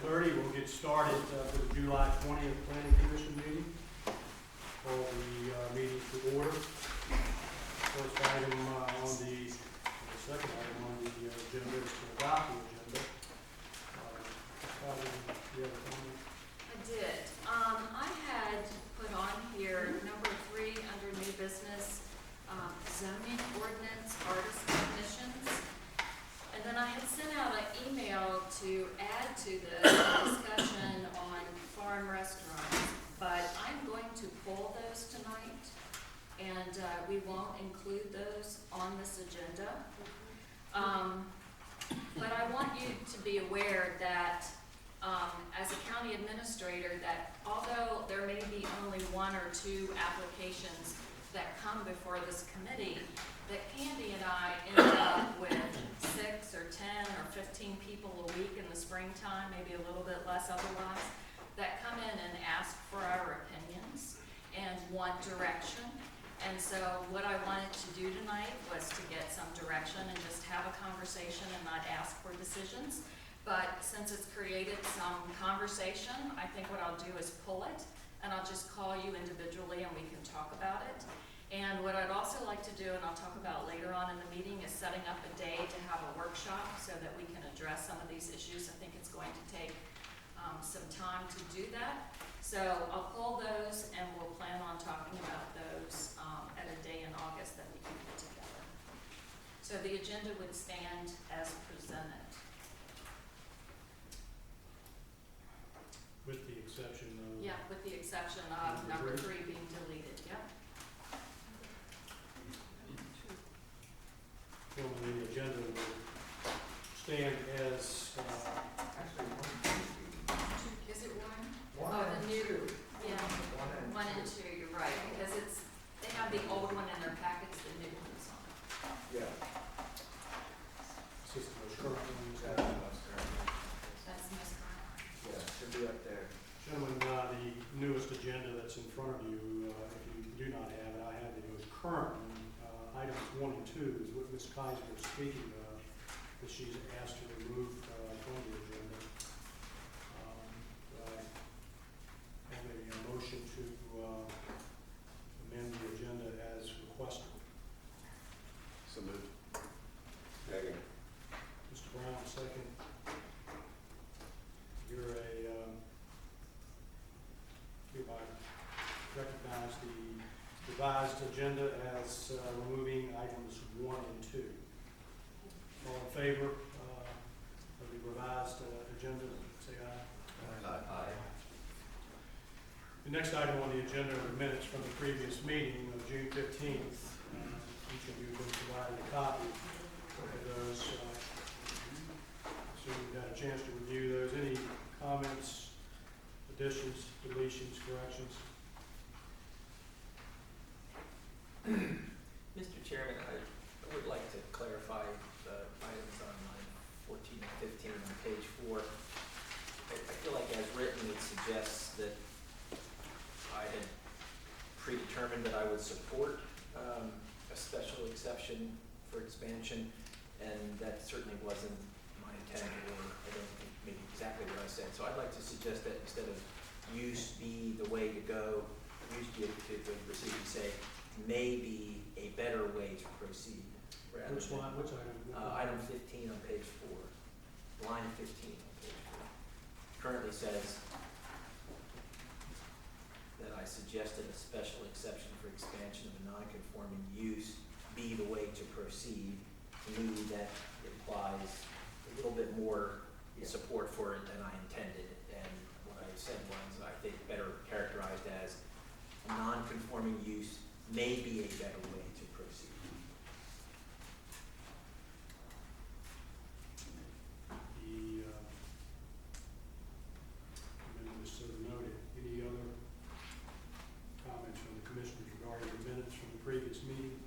7:30. We'll get started for the July 20th Planning Commission meeting. Call the meeting to order. First item on the second item on the agenda is to adopt the agenda. Kaitlin, do you have a comment? I did. I had put on here number 3 under new business, zoning ordinance artist definitions. And then I had sent out an email to add to the discussion on farm restaurants, but I'm going to pull those tonight, and we won't include those on this agenda. But I want you to be aware that as a county administrator, that although there may be only 1 or 2 applications that come before this committee, that Candy and I end up with 6 or 10 or 15 people a week in the springtime, maybe a little bit less otherwise, that come in and ask for our opinions and want direction. And so what I wanted to do tonight was to get some direction and just have a conversation and not ask for decisions. But since it's created some conversation, I think what I'll do is pull it, and I'll just call you individually and we can talk about it. And what I'd also like to do, and I'll talk about later on in the meeting, is setting up a day to have a workshop so that we can address some of these issues. I think it's going to take some time to do that. So I'll pull those, and we'll plan on talking about those at a day in August that we can put together. So the agenda would stand as presented. With the exception of... Yeah, with the exception of number 3 being deleted, yep. On the agenda will stand as... Is it 1? One Oh, the and new, two. yeah, One and 1 and 2, you're right, because they have the old one in their packets, the new one's on. Yeah. This is the most current one. That's Ms. Carter. Yeah, should be up there. Gentlemen, the newest agenda that's in front of you, if you do not have it, I have the most current one. Items 1 and 2 is what Ms. Kaiser is speaking of, that she's asked to remove from the agenda. I have a motion to amend the agenda as requested. So moved. Second. Mr. Brown, second. You're hereby recognize the revised agenda as removing items 1 and 2. All in favor of the revised agenda, say aye. Aye. The next item on the agenda are the minutes from the previous meeting of June 15th. Each of you have been provided a copy of those. So you've got a chance to review those. Any comments, additions, deletions, corrections? Mr. Chairman, I would like to clarify the items on line 14 and 15 on page 4. I feel like as written, it suggests that I had predetermined that I would support a special exception for expansion, and that certainly wasn't my intent, or I don't think maybe exactly what I said. So I'd like to suggest that instead of use be the way to go, use be to proceed, and say may be a better way to proceed. Which line, which item? Item 15 on page 4, line 15 on page 4. Currently says that I suggested a special exception for expansion of a non-conforming use be the way to proceed. To me, that implies a little bit more support for it than I intended, and what I said was, I think, better characterized as a non-conforming use may be a better way to proceed. The amendment is so noted. Any other comments from the commissioners regarding the minutes from the previous meeting?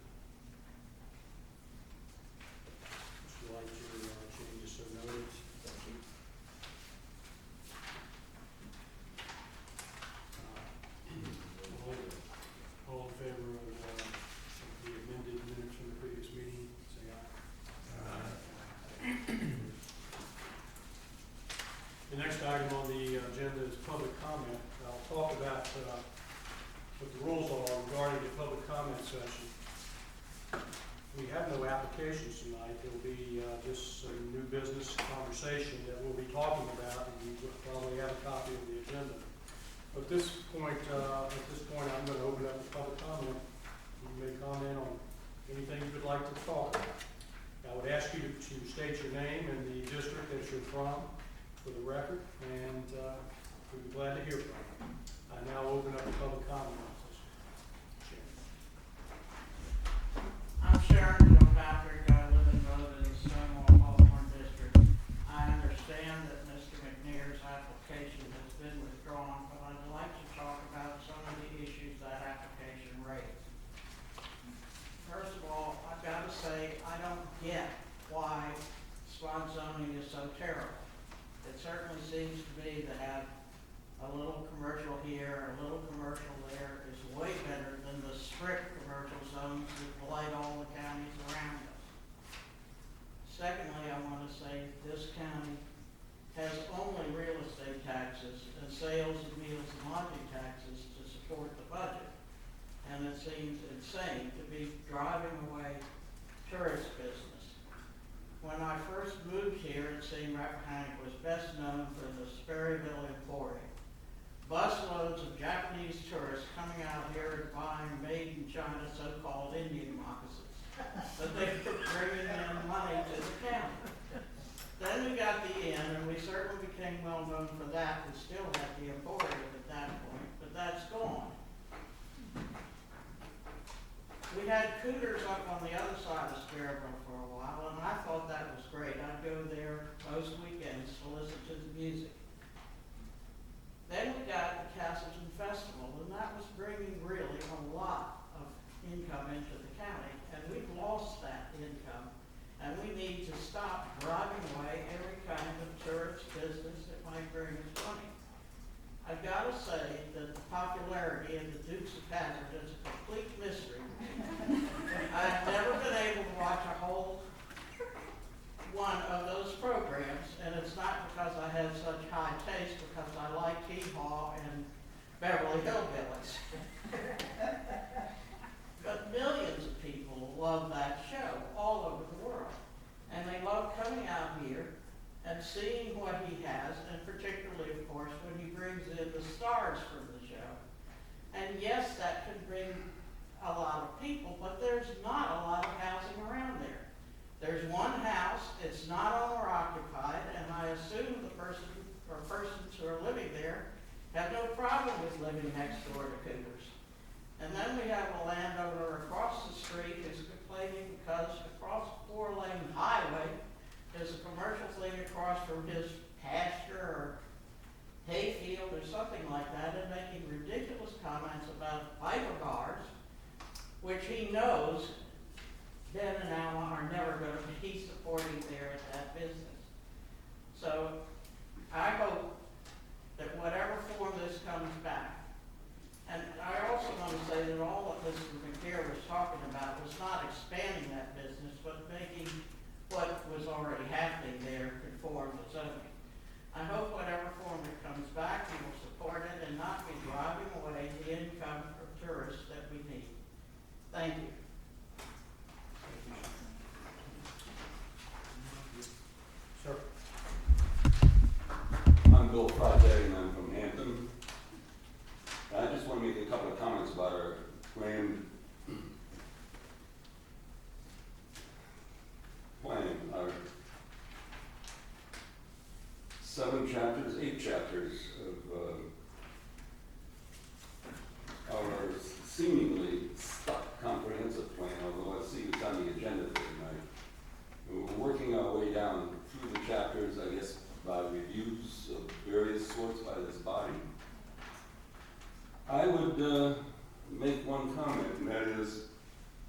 Mr. Light, your change is so noted. Thank you. All in favor of The next item on the agenda is public comment. I'll talk about what the rules are regarding the public comment session. We have no applications tonight. There will be just some new business conversation that we'll be talking about, and you will probably have a copy of the agenda. But at this point, I'm going to open up the public comment. You may comment on anything you would like to talk about. I would ask you to state your name and the district that you're from for the record, and we'd be glad to hear from you. I now open up the public comment. I'm Sharon Kilpatrick. I live in Rhoda in the Stonewall Baltimore District. I understand that Mr. McNair's application has been withdrawn, but I'd like to talk about some of the issues that application raised. First of all, I've got to say, I don't get why spot zoning is so terrible. It certainly seems to me to have a little commercial here, a little commercial there is way better than the strict commercial zones that blight all the counties around us. Secondly, I want to say this county has only real estate taxes and sales and meals and lodging taxes to support the budget. And it seems insane to be driving away tourist business. When I first moved here, it seemed Rappahannock was best known for the Sperryville Emporium. Busloads of Japanese tourists coming out here and buying made in China so-called Indian moccasins. But they were bringing in money to the county. Then we got the inn, and we certainly became well known for that. We still had the Emporium at that point, but that's gone. We had Cooters up on the other side of Sperryville for a while, and I thought that was great. I'd go there most weekends to listen to the music. Then we got the Castleton Festival, and that was bringing really a lot of income into the county, and we've lost that income, and we need to stop driving away every kind of tourist business that might bring us money. I've got to say that the popularity of the Dukes of Hazzard is a complete mystery. I've never been able to watch a whole one of those programs, and it's not because I have such high taste, because I like Hee-Haw and Beverly Hillbillies. But millions of people love that show all over the world, and they love coming out here and seeing what he has, and particularly, of course, when he brings in the stars from the show. And yes, that can bring a lot of people, but there's not a lot of housing around there. There's one house, it's not owner occupied, and I assume the person or persons who are living there have no problem with living next door to Cooters. And then we have a landowner across the street who's complaining because across the 4-lane highway, there's a commercial thing across from his pasture or hayfield or something like that, and making ridiculous comments about fiber bars, which he knows Ben and Alma are never going to be supporting there at that business. So I hope that whatever form this comes back, and I also want to say that all that Mr. McNair was talking about was not expanding that business, but making what was already happening there conform to zoning. I hope whatever form it comes back, we will support it and not be driving away the income from tourists that we need. Thank you. Sir. I'm Bill Project, and I'm from Hampton. I just want to make a couple of comments about our plan. Our 8 chapters of our seemingly stuck comprehensive plan, although I see it's on the agenda for tonight. We're working our way down through the chapters, I guess, by reviews of various sorts by this body. I would make one comment, and that is,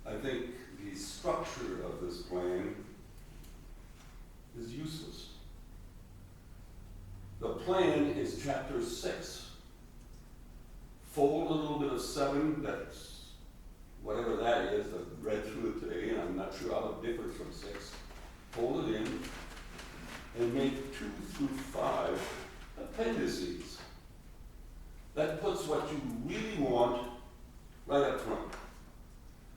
I think the structure of this plan is useless. The plan is chapter 6. Fold a little bit of 7, that's whatever that is. I've read through it today, and I'm not sure how it differs from 6. Fold it in, and make 2 through 5 appendices that puts what you really want right up front.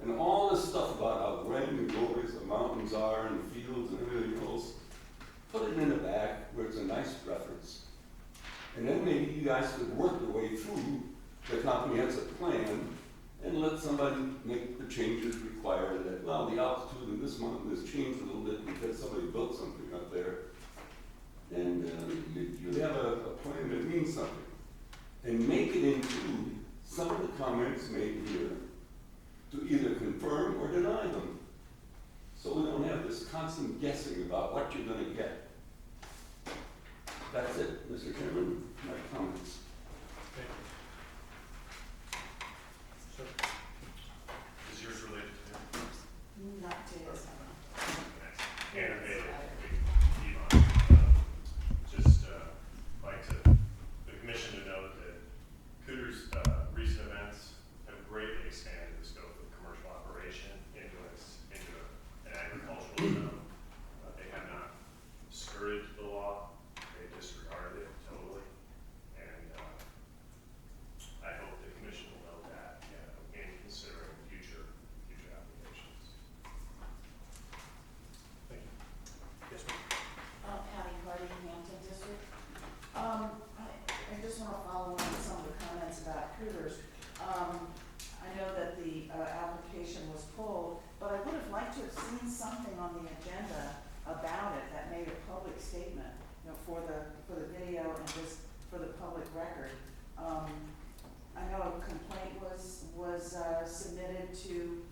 And all this stuff about how grand and glorious the mountains are and the fields and everything else, put it in the back where it's a nice reference. And then maybe you guys could work your way through the comprehensive plan and let somebody make the changes required that, well, the altitude in this mountain has changed a little bit because somebody built something up there. And you have a plan that means something. And make it include some of the comments made here to either confirm or deny them. So we don't have this constant guessing about what you're gonna get. That's it, Mr. Chairman, my comments. Thank you. Sir? Is yours related to him? Not to his. Animated, Elon. Just like the commission to note that Cooter's recent events have greatly expanded the scope of commercial operation into an agricultural zone. They have not skirted the law, they disregarded it totally. And I hope the commission will note that in considering future applications. Thank you. Yes, ma'am. Patty Hardy, Hampton District. I just want to follow on with some of the comments about Cooters. I know that the application was pulled, but I would have liked to have seen something on the agenda about it that made a public statement, you know, for the video and just for the public record. I know a complaint was submitted to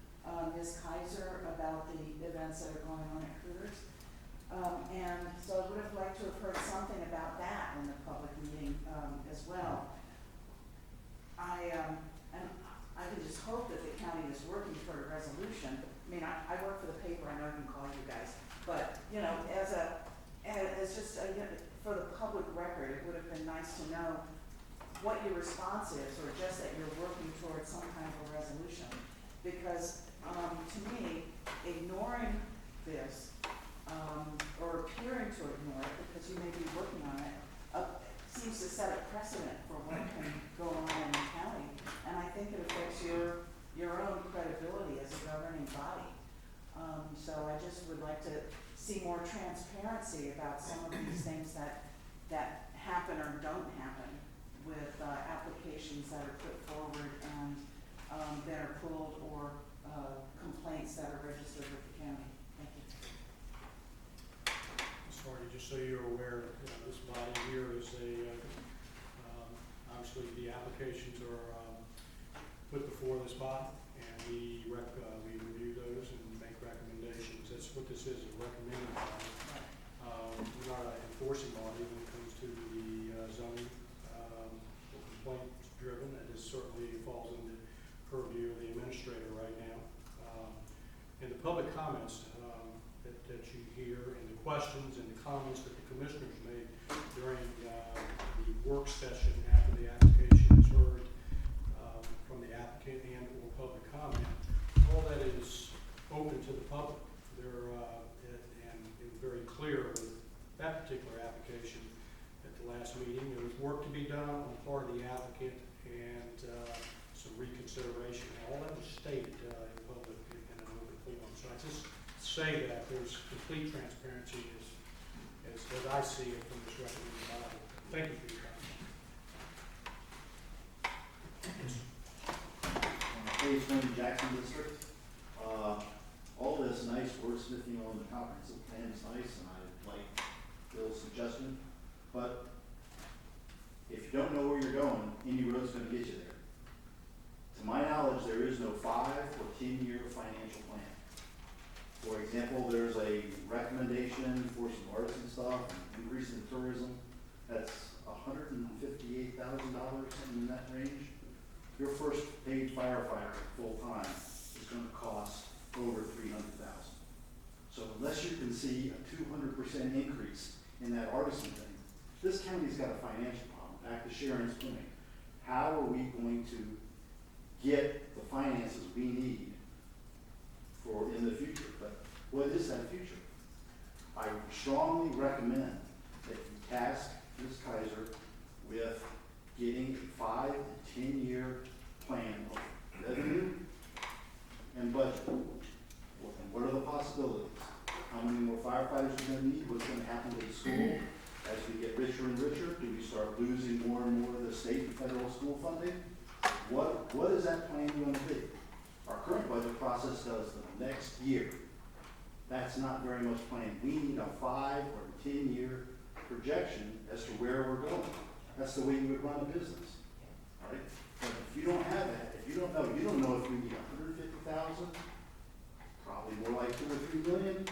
Ms. Kaiser about the events that are going on at Cooters. And so I would have liked to have heard something about that in the public meeting as well. And I can just hope that the county is working toward a resolution. I mean, I work for the paper, I know I can call you guys, but, you know, as just for the public record, it would have been nice to know what your response is, or just that you're working towards some kind of a resolution. Because, to me, ignoring this, or appearing to ignore it, because you may be working on it, seems to set a precedent for what can go on in the county. And I think it affects your own credibility as a governing body. So I just would like to see more transparency about some of these things that happen or don't happen with applications that are put forward and that are pulled, or complaints that are registered with the county. Thank you. Ms. Hardy, just so you're aware, this body here is obviously the applications are put before this body, and we review those and make recommendations. That's what this is, a recommending body. We're not an enforcing body when it comes to the zoning complaint driven. It certainly falls in the purview of the administrator right now. And the public comments that you hear, and the questions and the comments that the commissioners made during the work session after the application is heard from the applicant and or public comment, all that is open to the public. And it was very clear with that particular application at the last meeting. There was work to be done on the part of the applicant and some reconsideration. All that was stated in public in an open forum. So I just say that there's complete transparency as I see it from this recommended body. Thank you for your comment. Page 20, Jackson District. All this nice wordsmithing on the comprehensive plan is nice, and I like Bill's suggestion. But if you don't know where you're going, any road's going to get you there. To my knowledge, there is no 5 or 10-year financial plan. For example, there's a recommendation for some arts and stuff, and increase in tourism. That's $158,000, something in that range. Your first paid firefighter full-time is going to cost over $300,000. So unless you can see a 200% increase in that artisan thing, this county's got a financial problem. Back to Sharon's point, how are we going to get the finances we need for in the future? But what is that future? I strongly recommend that you task Ms. Kaiser with getting a 5 to 10 year plan of revenue and budget. And what are the possibilities? How many more firefighters we're gonna need? What's gonna happen to the school? As we get richer and richer, do we start losing more and more of the state and federal school funding? What is that plan gonna be? Our current budget process does the next year. That's not very much planning. We need a 5 or 10 year projection as to where we're going. That's the way you would run a business, all right? But if you don't have that, if you don't know if we need 150,000, probably more like 2 or 3 million,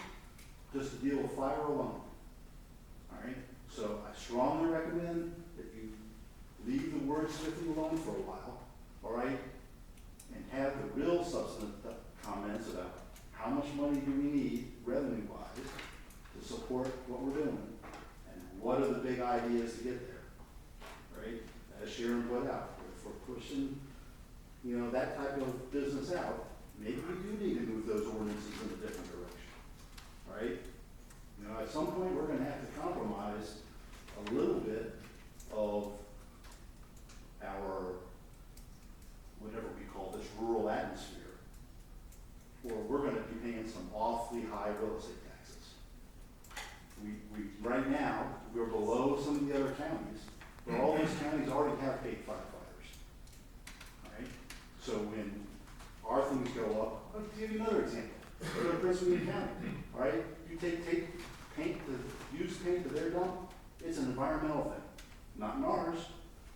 just to deal with fire alone. All right, so I strongly recommend that you leave the wordsmithing alone for a while, all right? And have the real substantive comments about how much money do we need revenue-wise to support what we're doing, and what are the big ideas to get there, right? As Sharon put out, if we're pushing, that type of business out, maybe we do need to move those ordinances in a different direction, all right? At some point, we're gonna have to compromise a little bit of our, whatever we call this, rural atmosphere, or we're gonna be paying some awfully high real estate taxes. Right now, we're below some of the other counties, but all these counties already have paid firefighters. All right? So when our things go up, I'll give you another example. Go to Prince William County, all right? You take used paint to their dump, it's an environmental thing, not in ours.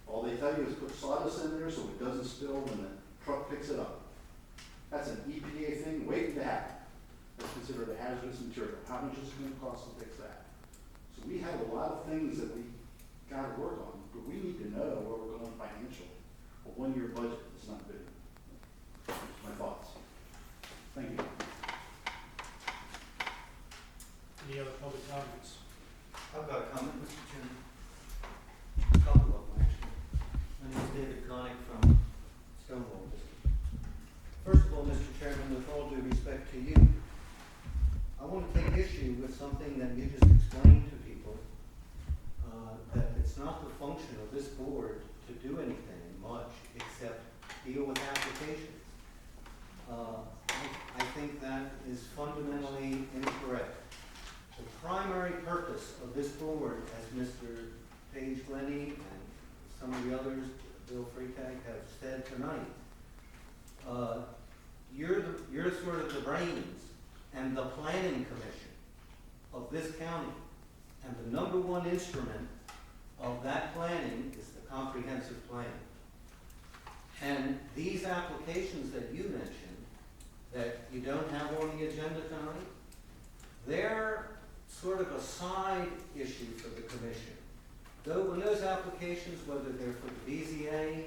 All they tell you is put sawdust in there so it doesn't spill when the truck picks it up. That's an EPA thing waiting to happen. That's considered a hazardous material. How much is it going to cost to fix that? So we have a lot of things that we got to work on, but we need to know where we're going financially. A 1 year budget is not good. That's my thoughts. Thank you. Any other public comments? I've got a comment, Mr. Chairman. A couple of them, actually. My name is David Connick from Stonewall District. First of all, Mr. Chairman, with all due respect to you, I want to take issue with something that you just explained to people, that it's not the function of this board to do anything much except deal with applications. I think that is fundamentally incorrect. The primary purpose of this board, as Mr. Page Lenny and some of the others, Bill Freitag, have said tonight, you're sort of the brains and the planning commission of this county. And the number one instrument of that planning is the comprehensive plan. And these applications that you mentioned, that you don't have on the agenda tonight, they're sort of a side issue for the commission. Though when those applications, whether they're for the BZA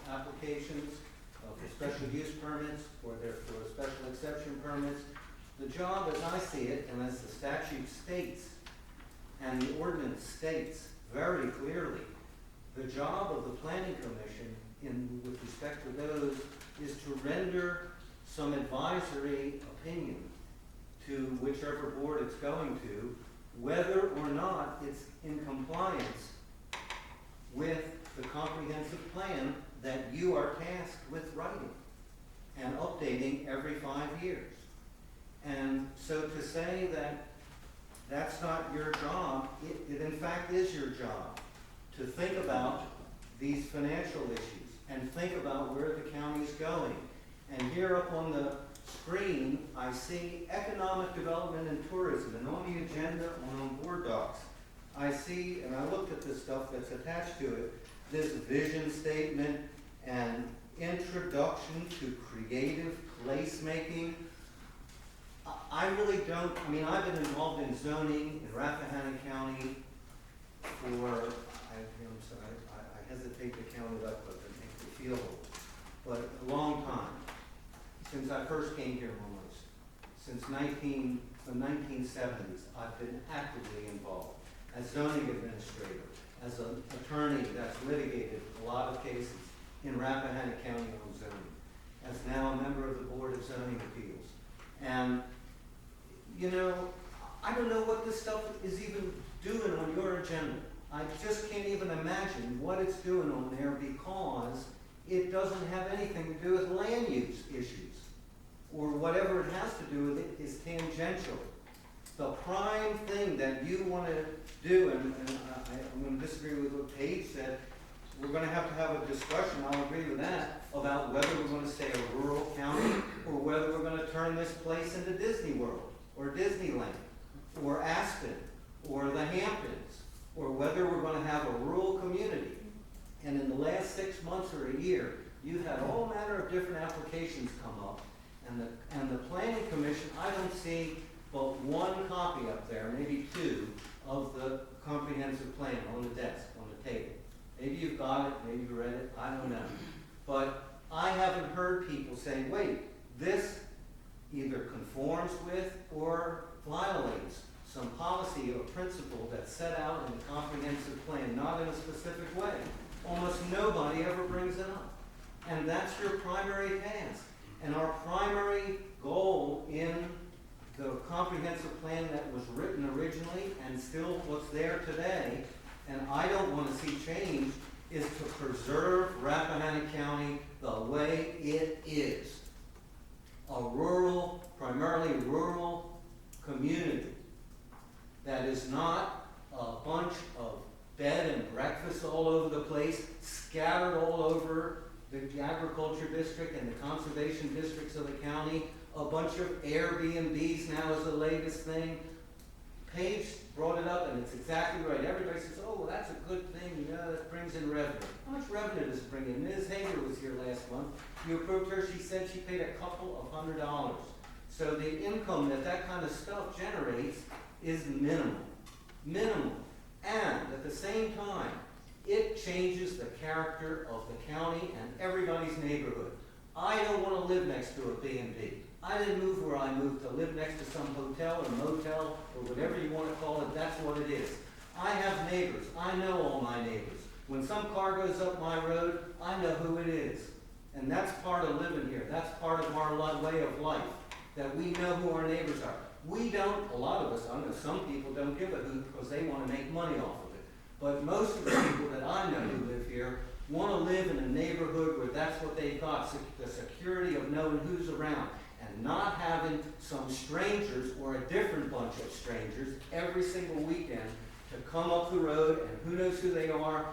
applications, for special use permits, or they're for special exception permits, the job as I see it, and as the statute states, and the ordinance states very clearly, the job of the planning commission with respect to those is to render some advisory opinion to whichever board it's going to, whether or not it's in compliance with the comprehensive plan that you are tasked with writing and updating every 5 years. And so to say that that's not your job, it in fact is your job to think about these financial issues and think about where the county's going. And here up on the screen, I see economic development and tourism, and on the agenda on board docs, I see, and I looked at this stuff that's attached to it, this vision statement and introduction to creative placemaking. I really don't, I've been involved in zoning in Rappahannock County for, I'm sorry, I hesitate to count it up, but it makes me feel old, but a long time. Since I first came here almost. Since the 1970s, I've been actively involved as zoning administrator, as an attorney that's litigated a lot of cases in Rappahannock County on zoning, as now a member of the Board of Zoning Appeals. And, I don't know what this stuff is even doing on your agenda. I just can't even imagine what it's doing on there because it doesn't have anything to do with land use issues. Or whatever it has to do with it is tangential. The prime thing that you want to do, and I'm going to disagree with what Paige said, we're going to have a discussion, I'll agree with that, about whether we're going to stay a rural county or whether we're going to turn this place into Disney World or Disneyland or Aspen or the Hamptons, or whether we're going to have a rural community. And in the last 6 months or a year, you've had all manner of different applications come up, and the Planning Commission, I don't see but one copy up there, maybe two, of the comprehensive plan on the desk, on the table. Maybe you've got it, maybe you read it, I don't know. But I haven't heard people say, wait, this either conforms with or violates some policy or principle that's set out in the comprehensive plan, not in a specific way. Almost nobody ever brings it up. And that's your primary task. And our primary goal in the comprehensive plan that was written originally and still what's there today, and I don't want to see change, is to preserve Rappahannock County the way it is. A rural, primarily rural community that is not a bunch of bed and breakfasts all over the place, scattered all over the agriculture district and the conservation districts of the county, a bunch of Airbnbs now is the latest thing. Paige brought it up, and it's exactly right. Everybody says, oh, well, that's a good thing, you know, that brings in revenue. How much revenue does it bring in? Ms. Hager was here last month. You approved her, she said she paid a couple of $100. So the income that kind of stuff generates is minimal. Minimal. And at the same time, it changes the character of the county and everybody's neighborhood. I don't want to live next to a B&B. I didn't move where I moved to live next to some hotel or motel or whatever you want to call it. That's what it is. I have neighbors. I know all my neighbors. When some car goes up my road, I know who it is. And that's part of living here. That's part of our way of life, that we know who our neighbors are. We don't, a lot of us, I know some people don't give a hoot because they want to make money off of it. But most of the people that I know who live here want to live in a neighborhood where that's what they've got, the security of knowing who's around and not having some strangers or a different bunch of strangers every single weekend to come up the road and who knows who they are,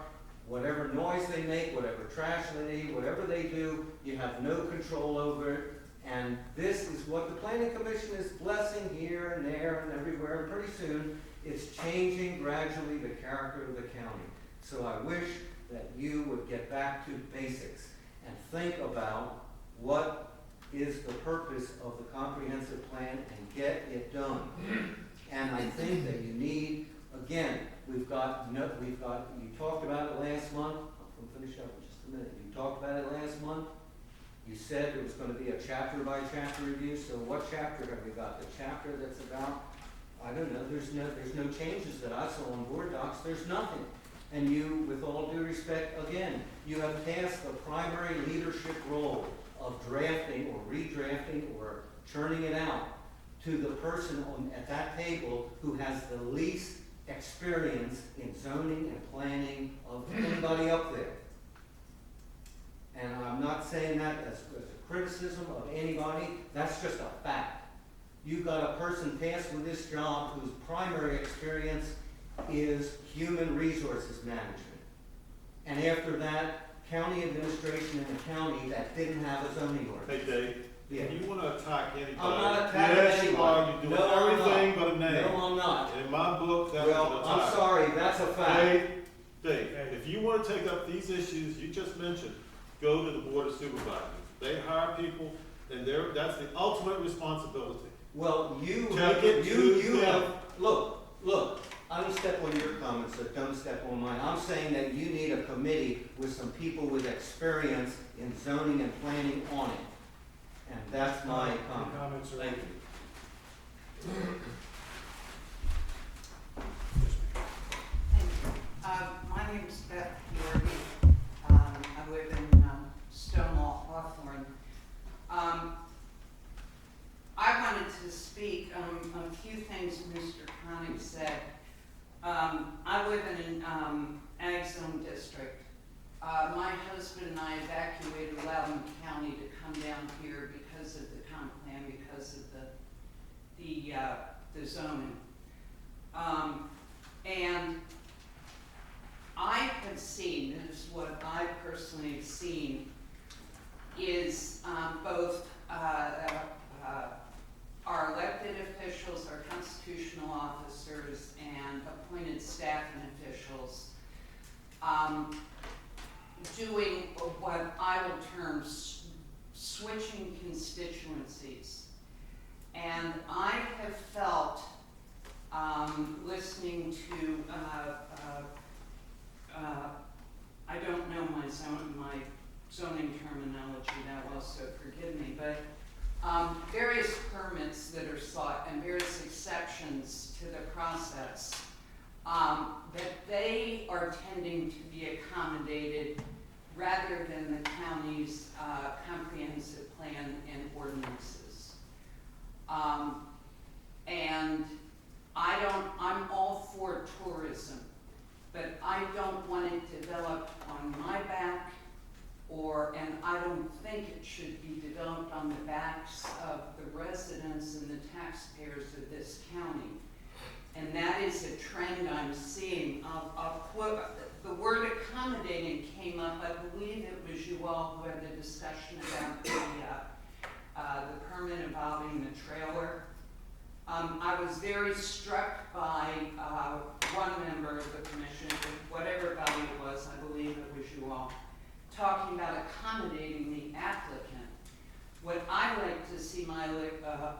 whatever noise they make, whatever trash they eat, whatever they do, you have no control over it. And this is what the Planning Commission is blessing here and there and everywhere, and pretty soon it's changing gradually the character of the county. So I wish that you would get back to basics and think about what is the purpose of the comprehensive plan and get it done. And I think that you need, again, you talked about it last month. I'll finish up in just a minute. You talked about it last month. You said there was going to be a chapter by chapter review. So what chapter have we got? The chapter that's about, I don't know, there's no changes that I saw on board docs. There's nothing. And you, with all due respect, again, you have passed the primary leadership role of drafting or redrafting or churning it out to the person at that table who has the least experience in zoning and planning of anybody up there. And I'm not saying that as a criticism of anybody, that's just a fact. You've got a person tasked with this job whose primary experience is human resources management. And after that, county administration in a county that didn't have a zoning ordinance. Hey Dave, Yeah. if you wanna attack anybody. I'm not attacking yes, anybody. you are, you're doing No, I'm everything not. but a name. No, I'm not. In my book, that's Well, an attack. I'm sorry, that's a fact. Dave, if you wanna take up these issues you just mentioned, go to the Board of Supervisors. They hire people, and that's the ultimate responsibility. Well, you Take it to them. have, look, I don't step on your comments, so don't step on mine. I'm saying that you need a committee with some people with experience in zoning and planning on it. And that's my comment. Comments, sir? Thank you. My name is Beth Yorby. I live in Stonewall, Hawthorne. I wanted to speak on a few things Mr. Connick said. I live in zone district. My husband and I evacuated Loudoun County to come down here because of the comp plan, because of the zoning. And I have seen, this is what I personally have seen, is both our elected officials, our constitutional officers, and appointed staff and officials doing what I will term switching constituencies. And I have felt, listening to, I don't know my zoning terminology that well, so forgive me, but various permits that are sought and various exceptions to the process, that they are tending to be accommodated rather than the county's comprehensive plan and ordinances. And I'm all for tourism, but I don't want it developed on my back, and I don't think it should be developed on the backs of the residents and the taxpayers of this county. And that is a trend I'm seeing. I'll quote, the word accommodating came up, I believe it was you all who had the discussion about the permit involving the trailer. I was very struck by one member of the commission, whatever body it was, I believe it was you all, talking about accommodating the applicant. What I like to see my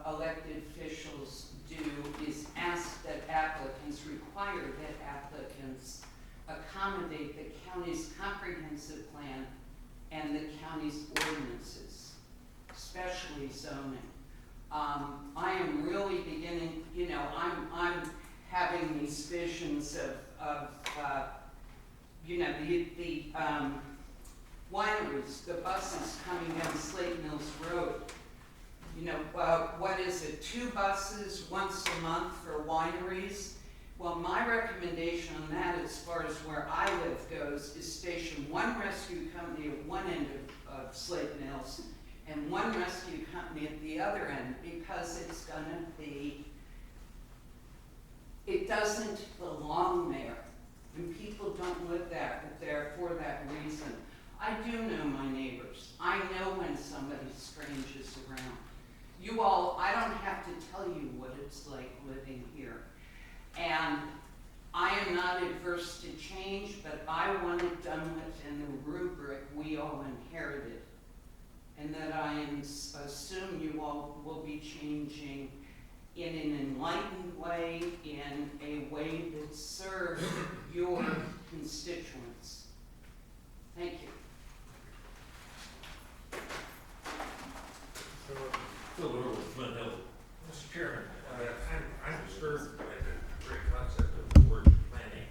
elected officials do is ask that applicants, require that applicants accommodate the county's comprehensive plan and the county's ordinances, especially zoning. I am really beginning, I'm having these visions of the wineries, the buses coming down Slate Mills Road. What is it, 2 buses once a month for wineries? Well, my recommendation on that, as far as where I live goes, is station 1 rescue company at one end of Slate Mills and 1 rescue company at the other end, because it's gonna be, it doesn't belong there. And people don't live there for that reason. I do know my neighbors. I know when somebody strange is around. You all, I don't have to tell you what it's like living here. And I am not adverse to change, but I want it done within the rubric we all inherited. And that I assume you all will be changing in an enlightened way, in a way that serves your constituents. Thank you. Phil Earl with Flint Hill. Mr. Chairman, I'm disturbed by the very concept of the word planning,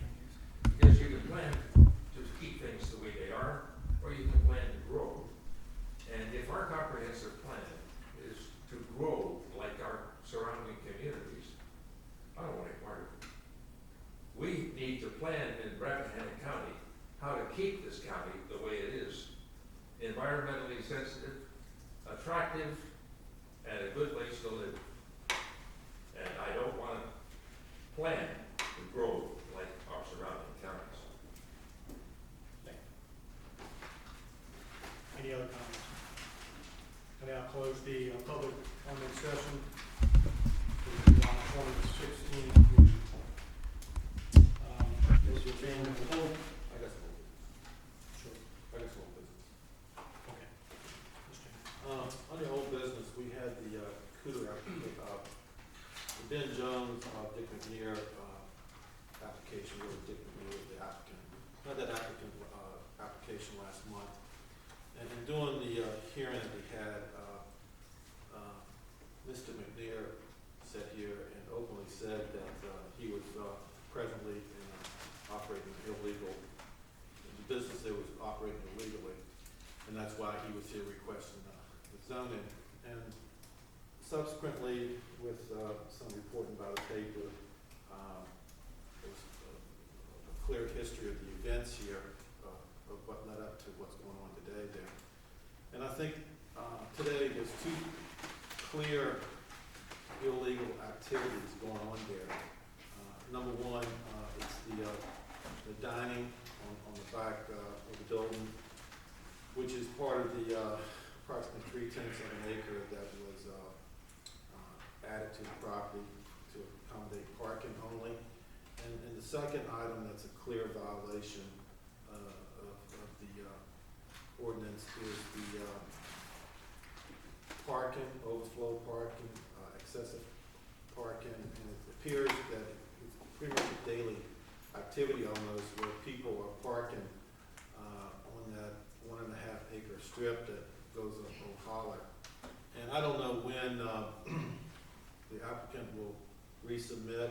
because you can plan to keep things the way they are, or you can plan to grow. And if our comprehensive plan is to grow like our surrounding communities, I don't want any part of it. We need to plan in Rappahannock County how to keep this county the way it is, environmentally sensitive, attractive, and a good place to live. And I don't want to plan to grow like our surrounding counties. Any other comments? I now close the public comment session for the July 2016 meeting. Is your being full? I got some. Sure. I got some old business. Okay. On the old business, we had the Cooter application, the Ben Jones, Dick McNear application, really Dick McNear was the applicant. We had that application last month. And during the hearing that we had, Mr. McNear sat here and openly said that he was presently operating illegal, the business there was operating illegally, and that's why he was here requesting the zoning. And subsequently, with some reporting by the paper, there was a clear history of the events here, of what led up to what's going on today there. And I think today there's two clear illegal activities going on there. Number one, it's the dining on the back of the building, which is part of the approximately 3/10 of an acre that was added to the property to accommodate parking only. And the second item that's a clear violation of the ordinance is the parking, overflow parking, excessive parking, and it appears that it's pretty much a daily activity almost where people are parking on that 1.5 acre strip that goes up Old Holler. And I don't know when the applicant will resubmit,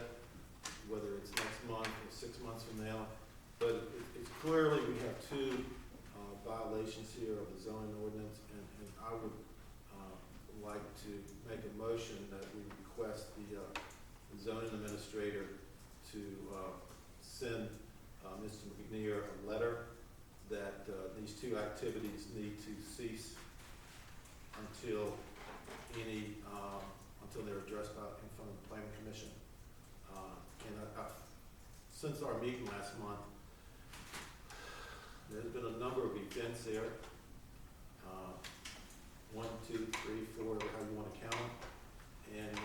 whether it's next month or 6 months from now, but it's clearly we have two violations here of the zoning ordinance, and I would like to make a motion that we request the zoning administrator to send Mr. McNear a letter that these two activities need to cease until they're addressed in front of the planning commission. Since our meeting last month, there's been a number of events there. 1, 2, 3, 4, how you want to count them. And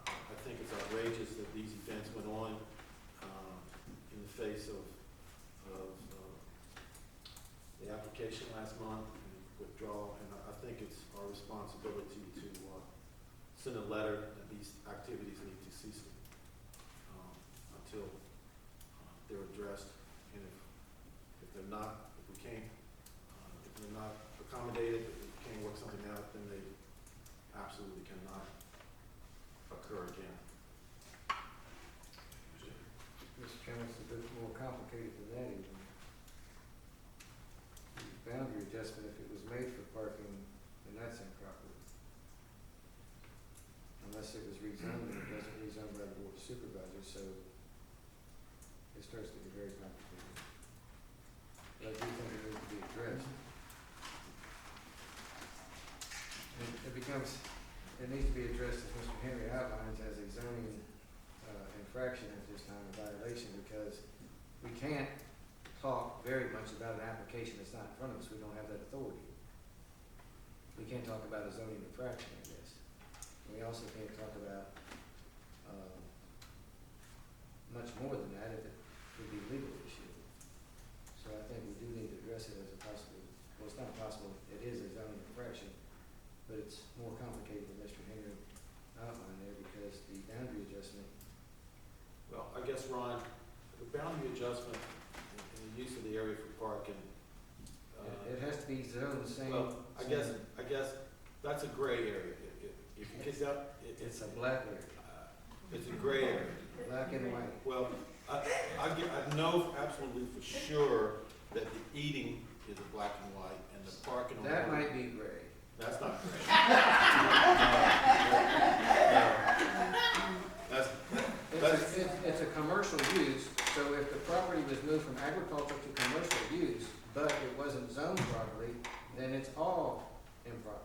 I think it's outrageous that these events went on in the face of the application last month and withdrawal. And I think it's our responsibility to send a letter that these activities need to cease until they're addressed. And if they're not, if they're not accommodated, if we can't work something out, then they absolutely cannot occur again. Mr. Chairman, it's a bit more complicated than that even. The boundary adjustment, if it was made for parking, then that's improper. Unless it was rezoned, and it wasn't rezoned by the board of supervisors, so it starts to get very complicated. But I do think it needs to be addressed. And it needs to be addressed, as Mr. Henry outlines, as a zoning infraction at this time, a violation, because we can't talk very much about an application that's not in front of us. We don't have that authority. We can't talk about a zoning infraction, I guess. And we also can't talk about much more than that if it could be a legal issue. So I think we do need to address it as a possible, well, it's not possible, it is a zoning infraction, but it's more complicated than Mr. Henry outlined there because the boundary adjustment. Well, I guess, Ron, the boundary adjustment and the use of the area for parking. It has to be zoned the same. Well, I guess that's a gray area. If you get that, It's a black area, it's a gray area. black and white. Well, I know absolutely for sure that the eating is a black and white, and the parking on the. That might be gray. That's not gray. It's a commercial use, so if the property was moved from agricultural to commercial use, but it wasn't zoned properly, then it's all improper.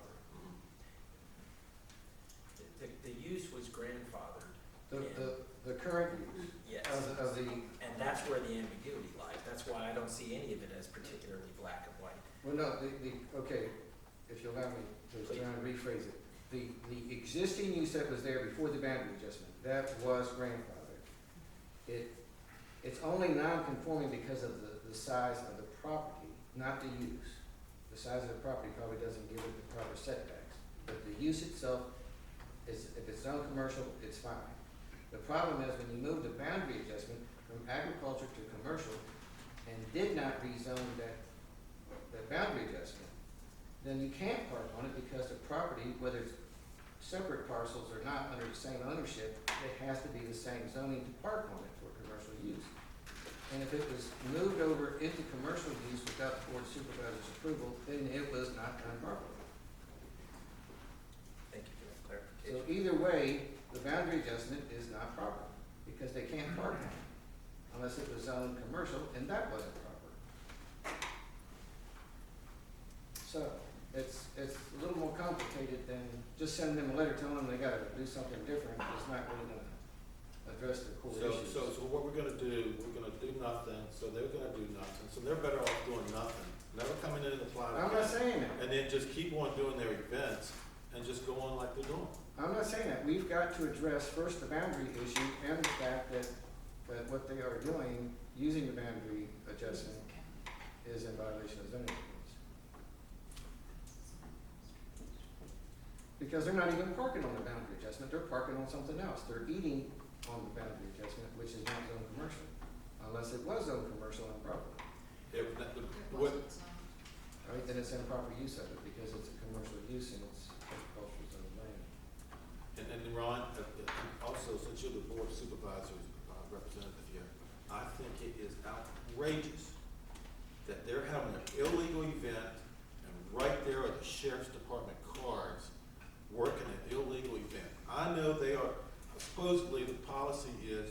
The use was grandfathered. The current use Yes. of the, And that's where the ambiguity lies. That's why I don't see any of it as particularly black and white. well, no, okay, if you'll allow me to try and rephrase it. The existing use that was there before the boundary adjustment, that was grandfathered. It's only non-conforming because of the size of the property, not the use. The size of the property probably doesn't give it the proper setbacks, but the use itself is, if it's zoned commercial, it's fine. The problem is when you move the boundary adjustment from agriculture to commercial and did not rezone that boundary adjustment, then you can't park on it because the property, whether it's separate parcels or not under the same ownership, it has to be the same zoning to park on it for commercial use. And if it was moved over into commercial use without the board of supervisors' approval, then it was not done properly. Thank you for that clarification. So either way, the boundary adjustment is not proper because they can't park on it. unless it was zoned commercial, and that wasn't proper. So, it's a little more complicated than just sending them a letter telling them they gotta do something different. It's not really gonna address the core issues. So what we're gonna do, we're gonna do nothing, so they're gonna do nothing, so they're better off doing nothing, never coming in and applying. I'm not saying that. And then just keep on doing their events and just go on like they're doing. I'm not saying that. We've got to address first the boundary issue and the fact that what they are doing, using the boundary adjustment, is in violation of zoning rules. Because they're not even parking on the boundary adjustment, they're parking on something else. They're eating on the boundary adjustment, which is not zone commercial, unless it was zone commercial and proper. If, It what, wasn't zoned. Right, then it's improper use of it because it's a commercial use and it's agricultural zone land. and Ron, also, since you're the board of supervisors representative here, I think it is outrageous that they're having an illegal event and right there are the sheriff's department cars working an illegal event. I know they are, supposedly the policy is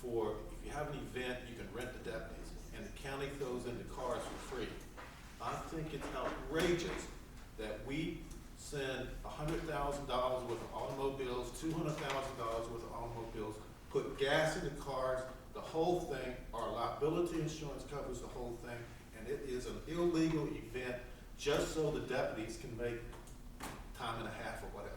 for, if you have an event, you can rent the deputies and the county throws in the cars for free. I think it's outrageous that we send $100,000 worth of automobiles, $200,000 worth of automobiles, put gas in the cars, the whole thing, our liability insurance covers the whole thing, and it is an illegal event just so the deputies can make time and a half or whatever.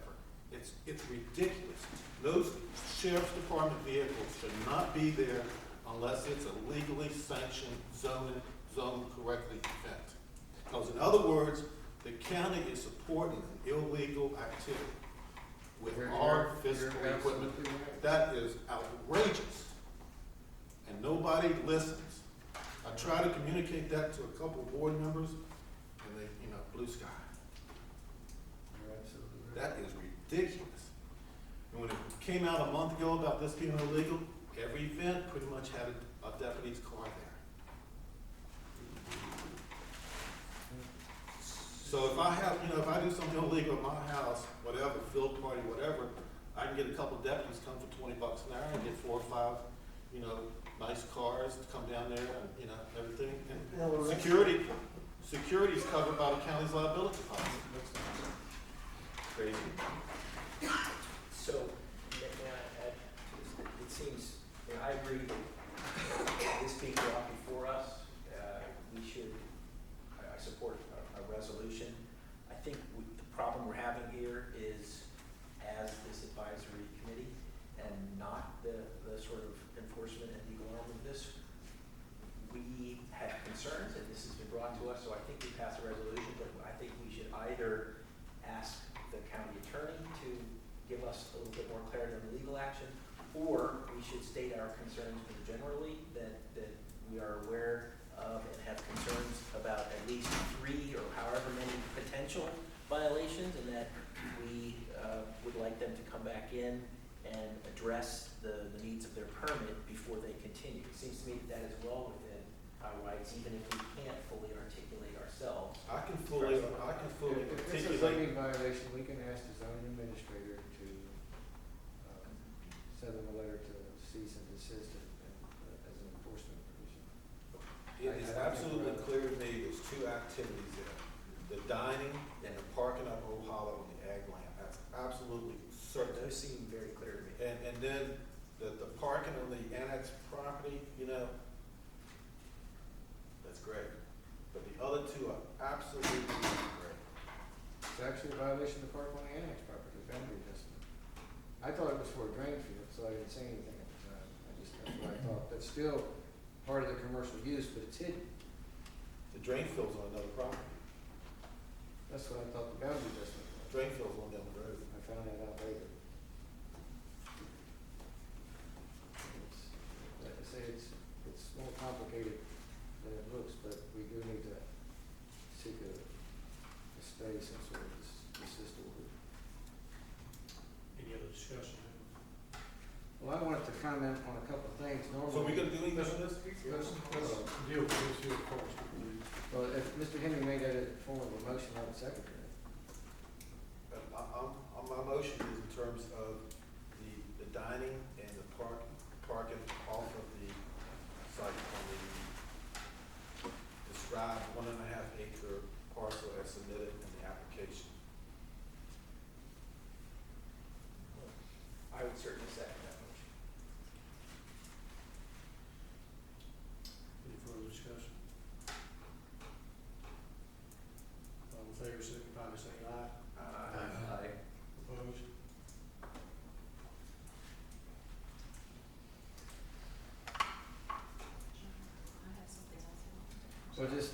It's ridiculous. Those sheriff's department vehicles should not be there unless it's a legally sanctioned, zoned correctly event. Because in other words, the county is supporting an illegal activity with our fiscal You're equipment. absolutely right. That is outrageous. And nobody listens. I try to communicate that to a couple of board members and they, blue sky. You're absolutely right. That is ridiculous. And when it came out a month ago about this being illegal, every event pretty much had a deputy's car there. So if I have, if I do something illegal at my house, whatever, field party, whatever, I can get a couple of deputies come for $20 an hour and get 4 or 5, nice cars to come down there and, everything. And security's covered by the county's liability policy. Crazy. So, may I add to this? It seems, I agree that this being brought before us, we should, I support a resolution. I think the problem we're having here is as this advisory committee and not the sort of enforcement and legal arm of this. We have concerns and this has been brought to us, so I think we pass a resolution, but I think we should either ask the county attorney to give us a little bit more clarity on the legal action, or we should state our concerns more generally that we are aware of and have concerns about at least 3 or however many potential violations, and that we would like them to come back in and address the needs of their permit before they continue. It seems to me that is well within our rights, even if we can't fully articulate ourselves. I can fully If it's a articulate. zoning violation, we can ask the zoning administrator to send them a letter to cease and desist as an enforcement provision. It is absolutely clear to me there's 2 activities there. The dining and the parking up Old Hollow on the ag land. That's absolutely certain. Those seem very clear to me. And then the parking on the annexed property, that's great. But the other 2 are absolutely not great. It's actually a violation of the park on the annex property, the boundary adjustment. I thought it was for a drain field, so I didn't say anything at the time. That's what I thought. That's still part of the commercial use, but it's hidden. The drain field's on another property. That's what I thought the boundary adjustment was. Drain field's on down the road. I found that out later. Like I say, it's more complicated than it looks, but we do need to seek a space and sort of assist order. Any other discussion? Well, I wanted to comment on a couple of things. Normally. So we gonna do anything on this? Deal with this here first. Well, if Mr. Henry made that in form of a motion, I would second that. My motion is in terms of the dining and the parking off of the described 1.5 acre parcel as submitted in the application. I would certainly second that motion. Any further discussion? All in favor, signify by saying aye. Aye. Opposed? I have something else. So just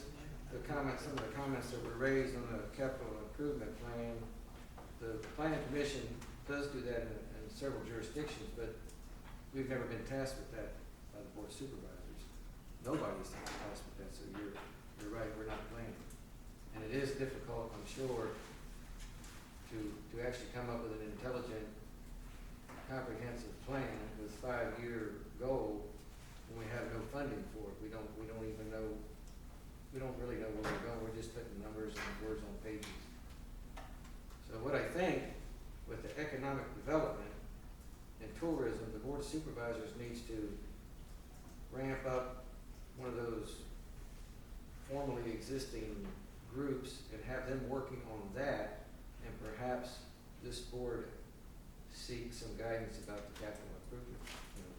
the comments, some of the comments that were raised on the capital improvement plan, the planning commission does do that in several jurisdictions, but we've never been tasked with that by the board of supervisors. Nobody's tasked with that, so you're right, we're not planning. And it is difficult, I'm sure, to actually come up with an intelligent, comprehensive plan with 5-year goal when we have no funding for it. We don't even know, we don't really know where we're going, we're just putting numbers and words on pages. So what I think with the economic development and tourism, the board of supervisors needs to ramp up one of those formerly existing groups and have them working on that, and perhaps this board seek some guidance about the capital improvement,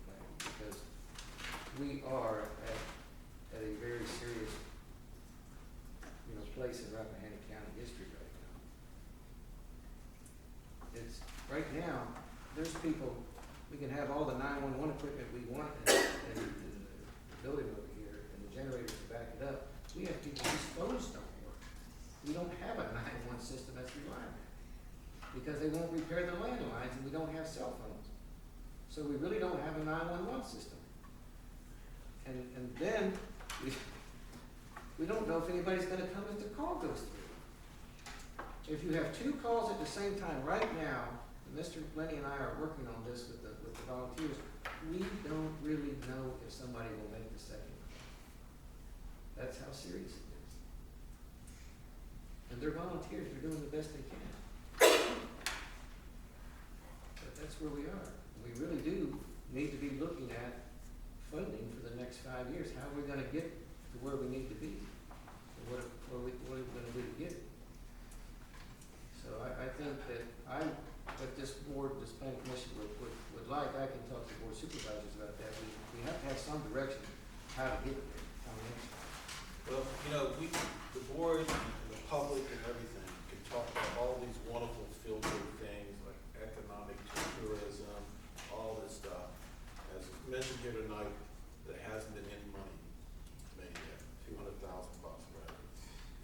plan, because we are at a very serious, place in Rappahannock County history right now. It's, right now, there's people, we can have all the 911 equipment we want in the building over here, and the generators to back it up. We have people whose phones don't work. We don't have a 911 system that's reliable, because they won't repair the landlines, and we don't have cell phones. So we really don't have a 911 system. And then, we don't know if anybody's gonna come if the call goes through. If you have 2 calls at the same time right now, and Mr. Lenny and I are working on this with the volunteers, we don't really know if somebody will make the second call. That's how serious it is. And they're volunteers, they're doing the best they can. But that's where we are. We really do need to be looking at funding for the next 5 years. How are we gonna get to where we need to be? And what are we gonna do to get it? So I think that what this board, this planning commission would like, I can talk to board supervisors about that. We have to have some direction how to get there financially. Well, the board and the public and everything can talk about all these wonderful feel-good things like economic tourism, all this stuff. As mentioned here tonight, there hasn't been any money made yet, $200,000 whatever.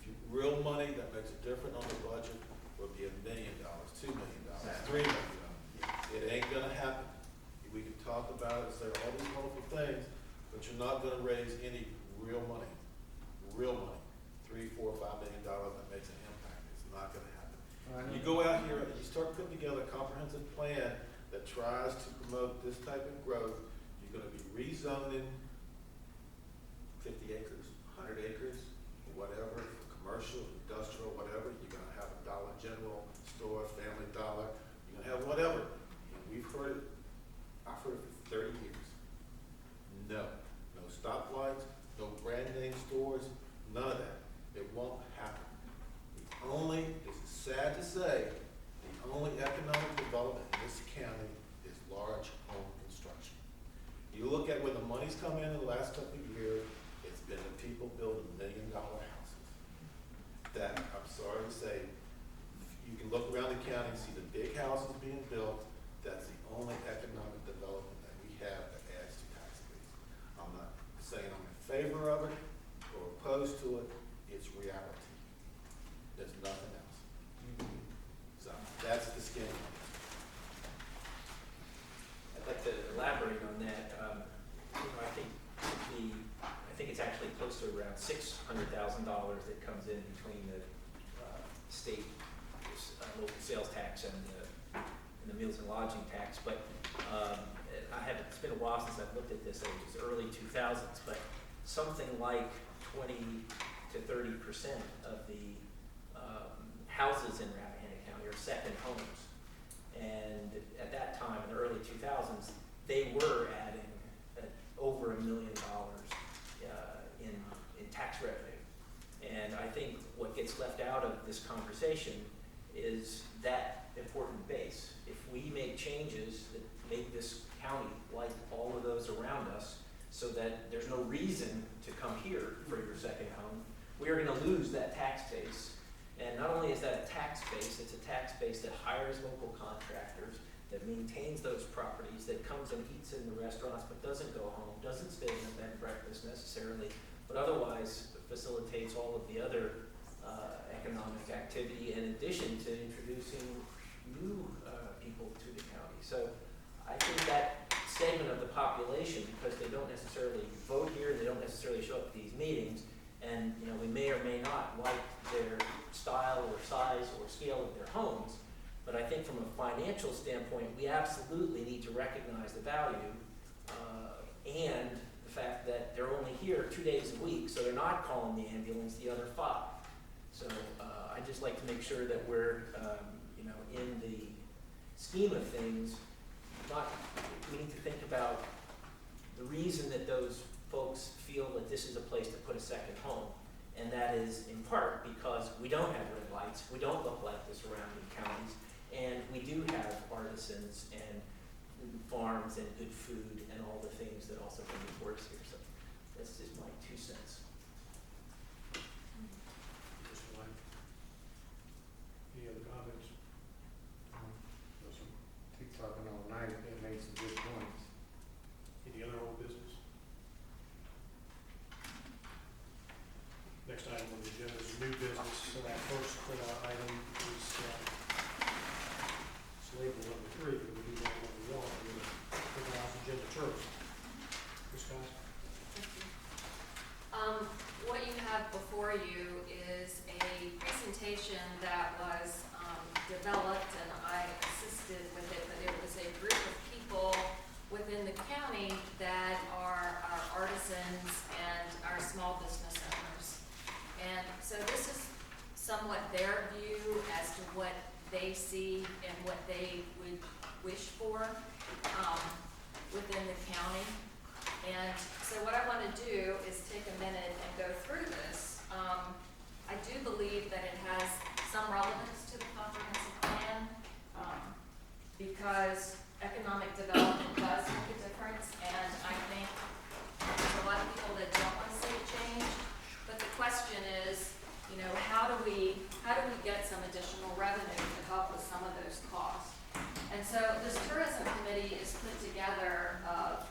If you, real money that makes a difference on the budget would be $1 million, $2 million, $3 million. It ain't gonna happen. We can talk about it, say all these wonderful things, but you're not gonna raise any real money, $3, $4, $5 million that makes an impact. It's not gonna happen. You go out here and you start putting together a comprehensive plan that tries to promote this type of growth, you're gonna be rezoning 50 acres, 100 acres, whatever, commercial, industrial, whatever. You're gonna have a Dollar General store, Family Dollar, you're gonna have whatever. And we've heard it, I've heard it for 30 years. No stoplights, no brand name stores, none of that. It won't happen. This is sad to say, the only economic development in this county is large home construction. You look at where the money's come in the last couple of years, it's been the people building $1 million houses. That, I'm sorry to say, you can look around the county and see the big houses being built. That's the only economic development that we have that adds to tax base. I'm not saying I'm in favor of it or opposed to it, it's reality. There's nothing else. So that's the skin. I'd like to elaborate on that. I think it's actually close to around $600,000 that comes in between the state local sales tax and the meals and lodging tax. But it's been a while since I've looked at this. It was early 2000s, but something like 20 to 30% of the houses in Rappahannock County are second homes. And at that time, in the early 2000s, they were adding over $1 million in tax revenue. gets left out of this conversation is that important base. If we make changes that make this county like all of those around us, so that there's no reason to come here for your second home, we are gonna lose that tax base. And not only is that a tax base, it's a tax base that hires local contractors, that maintains those properties, that comes and eats in the restaurants, but doesn't go home, doesn't stay in a bed and breakfast necessarily, but otherwise facilitates all of the other economic activity in addition to introducing new people to the county. So I think that segment of the population, because they don't necessarily vote here, they don't necessarily show up to these meetings, and we may or may not like their style or size or scale of their homes, but I think from a financial standpoint, we absolutely need to recognize the value and the fact that they're only here 2 days a week, so they're not calling the ambulance the other 5. So I'd just like to make sure that we're, in the scheme of things, we need to think about the reason that those folks feel that this is a place to put a second home. And that is in part because we don't have red lights, we don't look like the surrounding counties, and we do have artisans and farms and good food and all the things that also bring tourists here. So that's just my 2 cents. Mr. White? Any other comments? Keep talking all night, it made some good points. Any other old business? Next item on the agenda is new business. First item is it's labeled number 3, but we do that number 1. Organized agenda tourism. Ms. Scott? What you have before you is a presentation that was developed, and I assisted with it, but it was a group of people within the county that are our artisans and our small business owners. And so this is somewhat their view as to what they see and what they would wish for within the county. And so what I want to do is take a minute and go through this. I do believe that it has some relevance to the comprehensive plan because economic development does make a difference, and I think there's a lot of people that don't want to see it change. But the question is, how do we get some additional revenue to help with some of those costs? And so this tourism committee is put together of,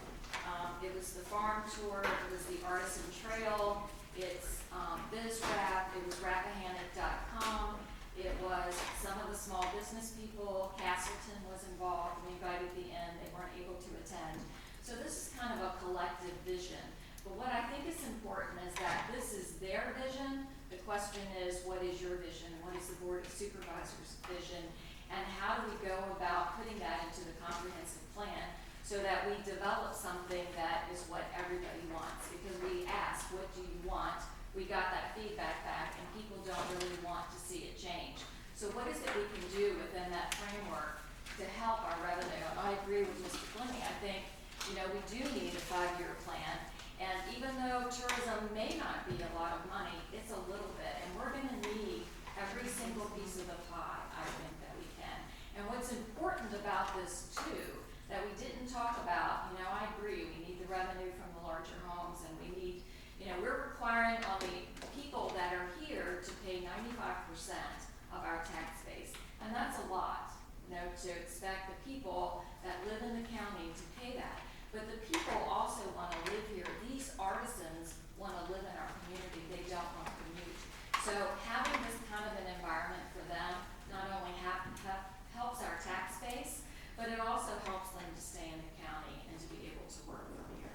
it was the farm tour, it was the artisan trail, it's BizRap, it was Rappahannock.com, it was some of the small business people, Castleton was involved, we invited the inn, they weren't able to attend. So this is kind of a collective vision. But what I think is important is that this is their vision. The question is, what is your vision? What is the Board of Supervisors' vision? And how do we go about putting that into the comprehensive plan so that we develop something that is what everybody wants? Because we asked, what do you want? We got that feedback back, and people don't really want to see it change. So what is it we can do within that framework to help our revenue? And I agree with Mr. Fleming. I think, we do need a 5-year plan. And even though tourism may not be a lot of money, it's a little bit. And we're going to need every single piece of the pie, I think, that we can. And what's important about this, too, that we didn't talk about, I agree, we need the revenue from the larger homes, and we need, we're requiring on the people that are here to pay 95% of our tax base. And that's a lot, to expect the people that live in the county to pay that. But the people also want to live here. These artisans want to live in our community. They don't want to commute. So having this kind of an environment for them not only helps our tax base, but it also helps them to stay in the county and to be able to work from here.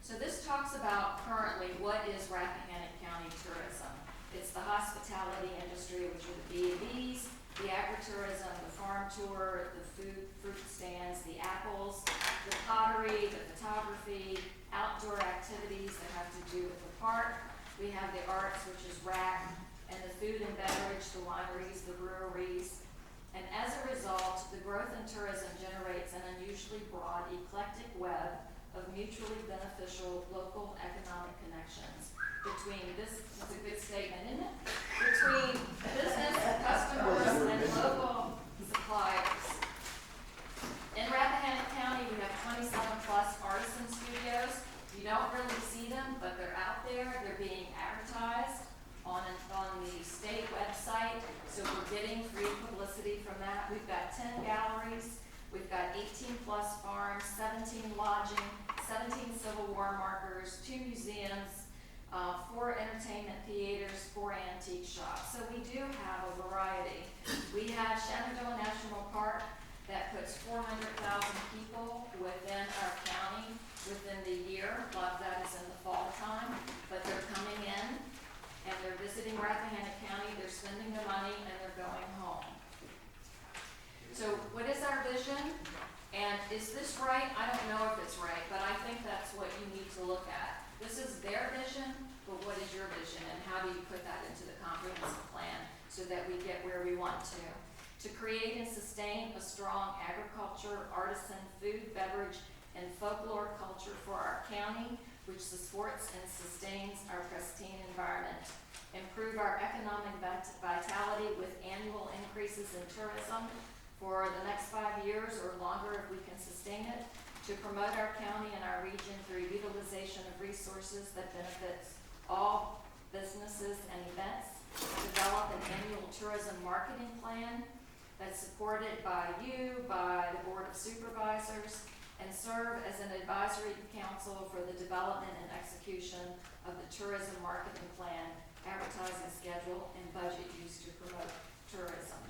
So this talks about currently what is Rappahannock County tourism. It's the hospitality industry, which are the B&Bs, the agritourism, the farm tour, the fruit stands, the apples, the pottery, the photography, outdoor activities that have to do with the park. We have the arts, which is RAC, and the food and beverage, the wineries, the breweries. And as a result, the growth in tourism generates an unusually broad, eclectic web of mutually beneficial local economic connections between this, that's a good statement, isn't it? Between have Shenandoah National Park that puts 400,000 people within our county within the year. A lot of that is in the fall time, but they're coming in and they're visiting Rappahannock County, they're spending their money, and they're going home. So what is our vision? And is this right? I don't know if it's right, but I think that's what you need to look at. This is their vision, but what is your vision, and how do you put that into the comprehensive plan so that we get where we want to? To create and sustain a strong agriculture, artisan, food, beverage, and folklore culture for our county, which supports and sustains our pristine environment. Improve our economic vitality with annual increases in tourism for the next 5 years or longer if we can sustain it. To promote our county and our region through utilization of resources that benefits all businesses and events. Develop an annual tourism marketing plan that's supported by you, by the Board of Supervisors, and serve as an advisory council for the development and execution of the tourism marketing plan, advertising schedule, and budget used to promote tourism.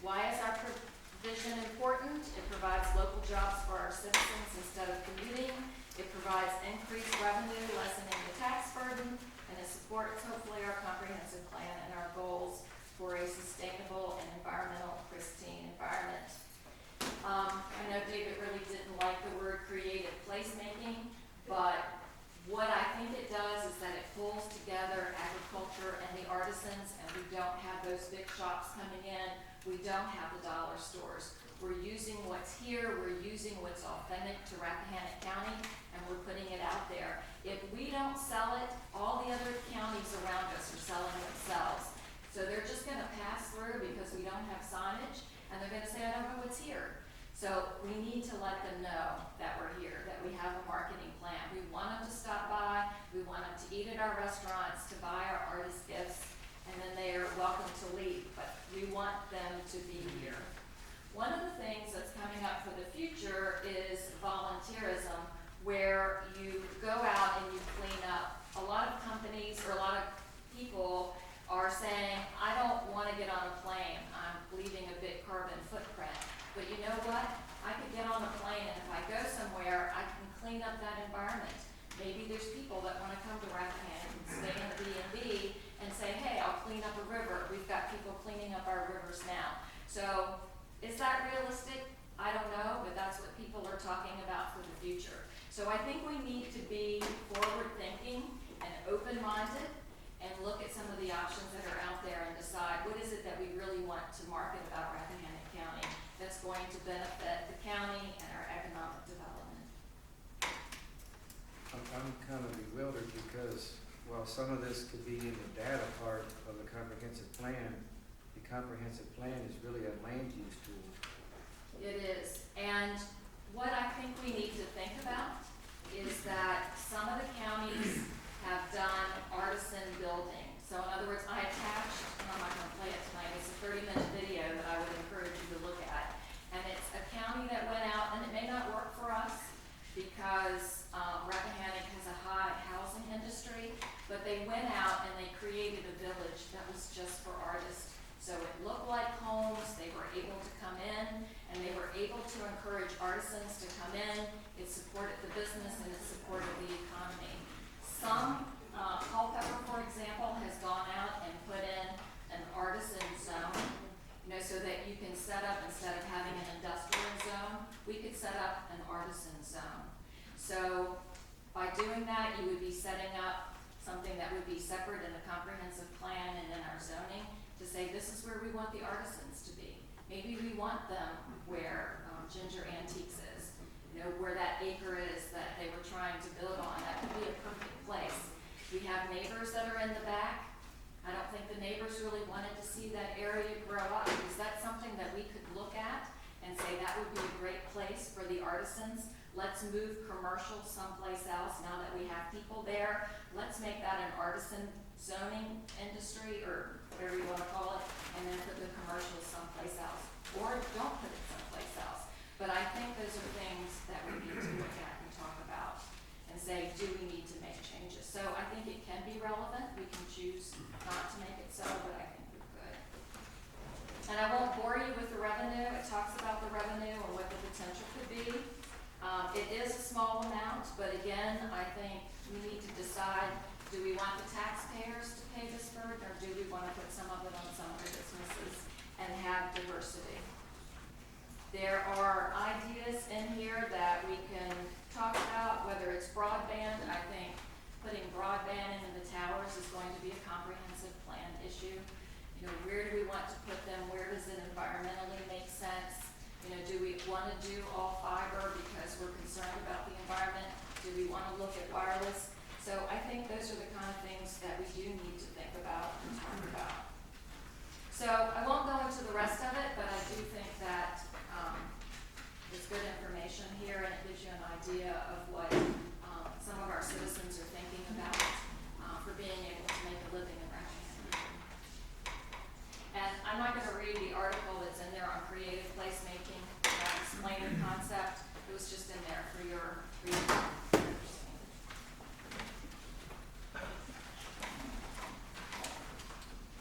Why is our provision important? It provides local jobs for our citizens instead of commuting. It provides increased revenue, lessening the tax burden, and it supports hopefully our comprehensive plan and our goals for a sustainable and environmental pristine environment. I know David really didn't like the word creative placemaking, but what I think it does is that it pulls together agriculture and the artisans, and we don't have those big shops coming in. We don't have the dollar stores. We're using what's here, we're using what's authentic to Rappahannock County, and we're putting it out there. If we don't sell it, all the other counties around us are selling themselves. So they're just gonna pass through because we don't have signage, and they're gonna say, I don't know what's here. So we need to let them know that we're here, that we have a marketing plan. We want them to stop by, we want them to eat at our restaurants, to buy our artist gifts, and then they are welcome to leave, but we want them to be here. One of the things that's coming up for the future is volunteerism, where you go out and you clean up. A lot of companies or a lot of people are saying, I don't want to get on a plane, I'm leaving a big carbon footprint. But you know what? I could get on a plane, and if I go somewhere, I can clean up that environment. Maybe there's people that want to come to Rappahannock and stay in a B&B and say, hey, I'll clean up a river. We've got people cleaning up our rivers now. So is that realistic? I don't know, but that's what people are talking about for the future. So I think we need to be forward-thinking and open-minded and look at some of the options that are out there and decide what is it that we really want to market about Rappahannock County that's going to benefit the county and our economic development. I'm kind of bewildered because while some of this could be in the data part of the comprehensive plan, the comprehensive plan is really a land use tool. It is. And what I think we need to think about is that some of the counties have done artisan building. So in other words, I attached, and I'm not going to play it tonight, it's a 30-minute video that I would encourage you to look at. And it's a county that went out, and it may not work for us because Rappahannock has a high housing industry, but they went out and they created a village that was just for artists. So it looked like homes, they were able to come in, and they were able to encourage artisans to come in. It supported the business and it supported the economy. Some, Culpeper, for example, has gone out and put in an artisan zone, so that you can set up, instead of having an industrial zone, we could set up an artisan zone. So by doing that, you would be setting up something that would be separate in the comprehensive plan and in our zoning to say this is where we want the artisans to be. Maybe we want them where Ginger Antiques is, where that acre is that they were trying to build on. That could be a perfect place. We have neighbors that are in the back. I don't think the neighbors really wanted to see that area grow up. Is that something that we could look at and say that would be a great place for the artisans? Let's move commercial someplace else now that we have people there. Let's make that an artisan zoning industry, or whatever you want to call it, and then put the commercial someplace else. Or don't put it someplace else. But I think those are things that we need to look at and talk about and say, do we need to make changes? So I think it can be relevant. We can choose not to make it so, but I think we could. And I won't bore you with the revenue, it talks about the revenue and what the potential could be. It is a small amount, but again, I think we need to decide, do we want the taxpayers to pay this burden, or do we want to put some of it on some of the businesses and have diversity? There are ideas in here that we can talk about, whether it's broadband. I think putting broadband into the towers is going to be a comprehensive plan issue. You know, where do we want to put them? Where does it environmentally make sense? You know, do we want to do all fiber because we're concerned about the environment? Do we want to look at wireless? So I think those are the kind of things that we do need to think about and talk about. So I won't go into the rest of it, but I do think that there's good information here, and it gives you an idea of what some of our citizens are thinking about for being able to make a living in Rappahannock. And I'm not going to read the article that's in there on creative placemaking, explain the concept. It was just in there for your understanding.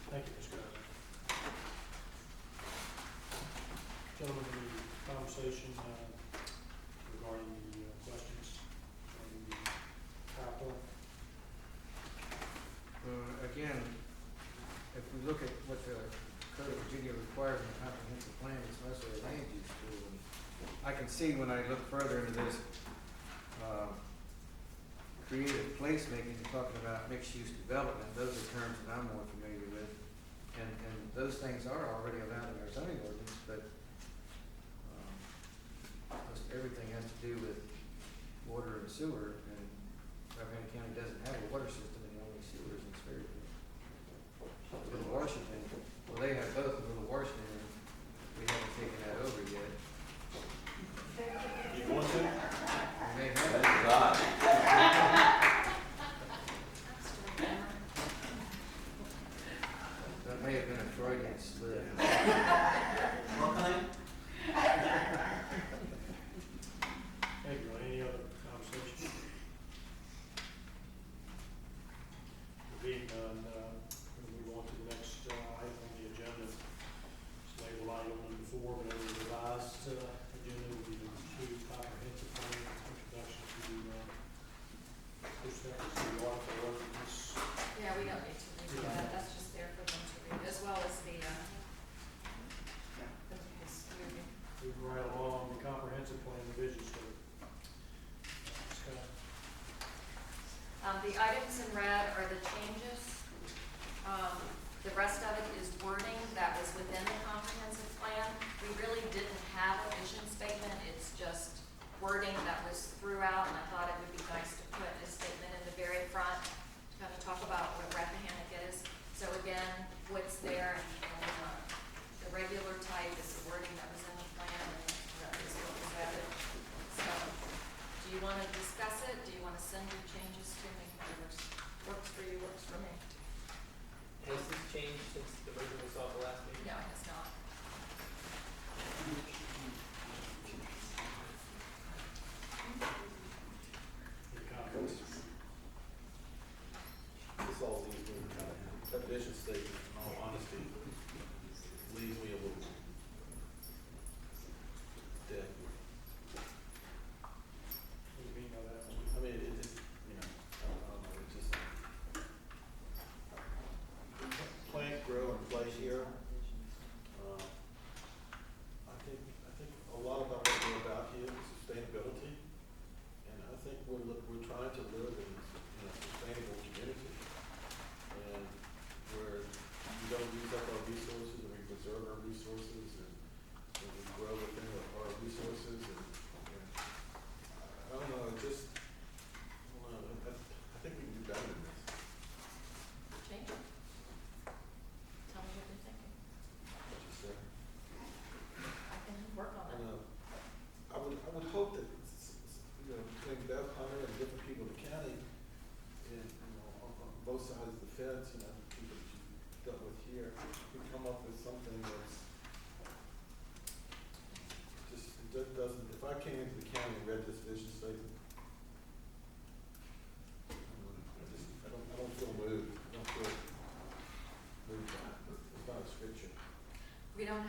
Thank you, Ms. Gardner. Gentlemen, the conversation regarding the questions regarding the PowerPoint. Again, if we look at what the Code of Virginia requires in a comprehensive plan, it's mostly a land use tool. And I can see when I look further into this, creative placemaking, you're talking about mixed-use development. Those are terms that I'm more familiar with. And those things are already allowed in our zoning ordinance, but most everything has to do with water and sewer, and Rappahannock County doesn't have a water system, and the only sewers in Fairfield. Little Washington, well, they have both in Little Washington, and we haven't taken that over yet. You want to? We may have. Thank God. That may have been a Freudian slip. Thank you. Any other conversation? Being done, we'll move on to the next item on the agenda. It's labeled item number 4, but over the revised agenda will be number 2, comprehensive plan, introduction to perspectives to the article ordinance. Yeah, we don't need to read that. That's just there for them to read, as well as the movie. Moving right along, the comprehensive plan, the vision statement. Scott? The items in red are the changes. The rest of it is wording that was within the comprehensive plan. We really didn't have a vision statement. It's just wording that was throughout, and I thought it would be nice to put a statement in the very front to kind of talk about what Rappahannock is. So again, what's there, and the regular type is the wording that was in the plan, and that is what was added. So, do you want to discuss it? Do you want to send your changes to me? Whatever works for you, works for me. Has this changed since the version we saw at the last meeting? No, it has not. Any comments? This all leaves me kind of, that vision statement, in all honesty, leaves me a little dead. What do you mean by that? I mean, it just, you know, I don't know, it just, plant, grow, and play here. I think a lot about what we're about here is sustainability, and I think we're trying to live in a sustainable community, and where we don't use up our resources, and we preserve our resources, and we grow within our resources, and I don't know, it just, I don't know, I think we can do better than this. Okay. Tell me what you're thinking. What you said. I can work on it. And, I would hope that, you know, between Bev Hunter and different people in the county, and, you know, on both sides of the fence, you know, people that you dealt with here, we come up with something that's just, it doesn't, if I came into the county and read this vision statement, I don't feel moved, I don't feel moved by it, it's not a scripture. We don't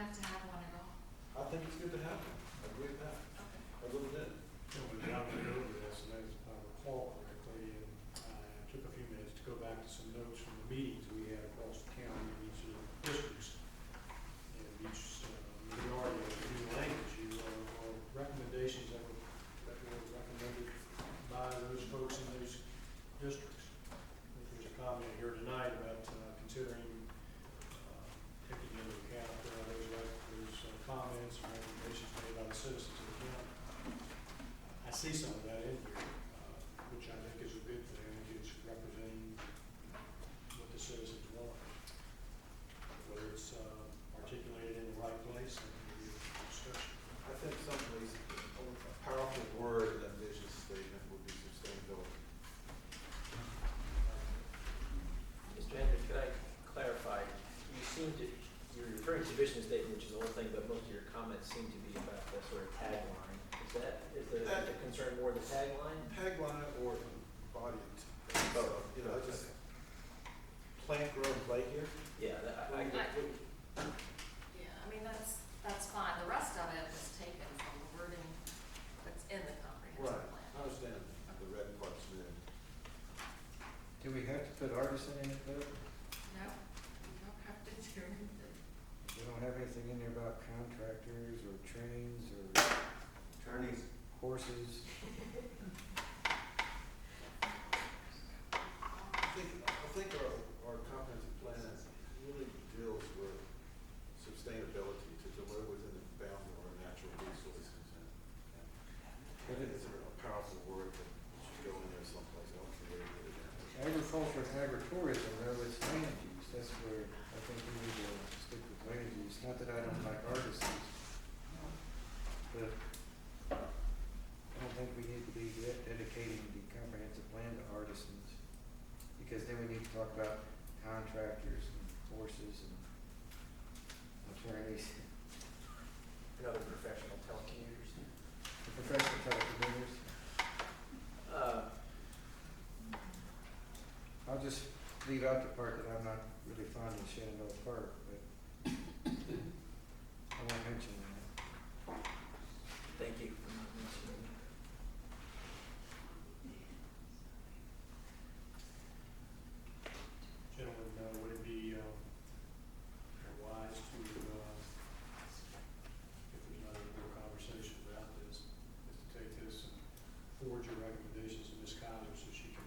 vision statement, which is the whole thing, but most of your comments seem to be about the sort of tagline. Is the concern more the tagline? Tagline or body, Both. you know, just plant, grow, and play here. Yeah, Yeah, I mean, that's fine. The rest of it was taken from the wording that's in the comprehensive Right, plan. I understand the red parts there. Do we have to put artisan in it though? No, you don't have to do anything. We don't have anything in there about contractors or trains or Attorneys, horses. I think our comprehensive plan really deals with sustainability to deliver within the bounds of our natural resources. And it's a powerful word that should go in there someplace. I don't know where to put it down. Agriculture and agritourism, though, it's land use. That's where I think we need to stick with land use. Not that I don't like artisans, but I don't think we need to be dedicating the comprehensive plan to artisans. Because then we need to talk about contractors and horses and attorneys, and other professional telecommuters. the professional telecommuters. I'll just leave out the part that I'm not really fond of Shenandoah Park, but I won't mention that. Thank you for not mentioning it. Gentlemen, would it be wise to, if there's not any more conversation about this, is to take this and forward your recommendations to Ms. Kaiser so she can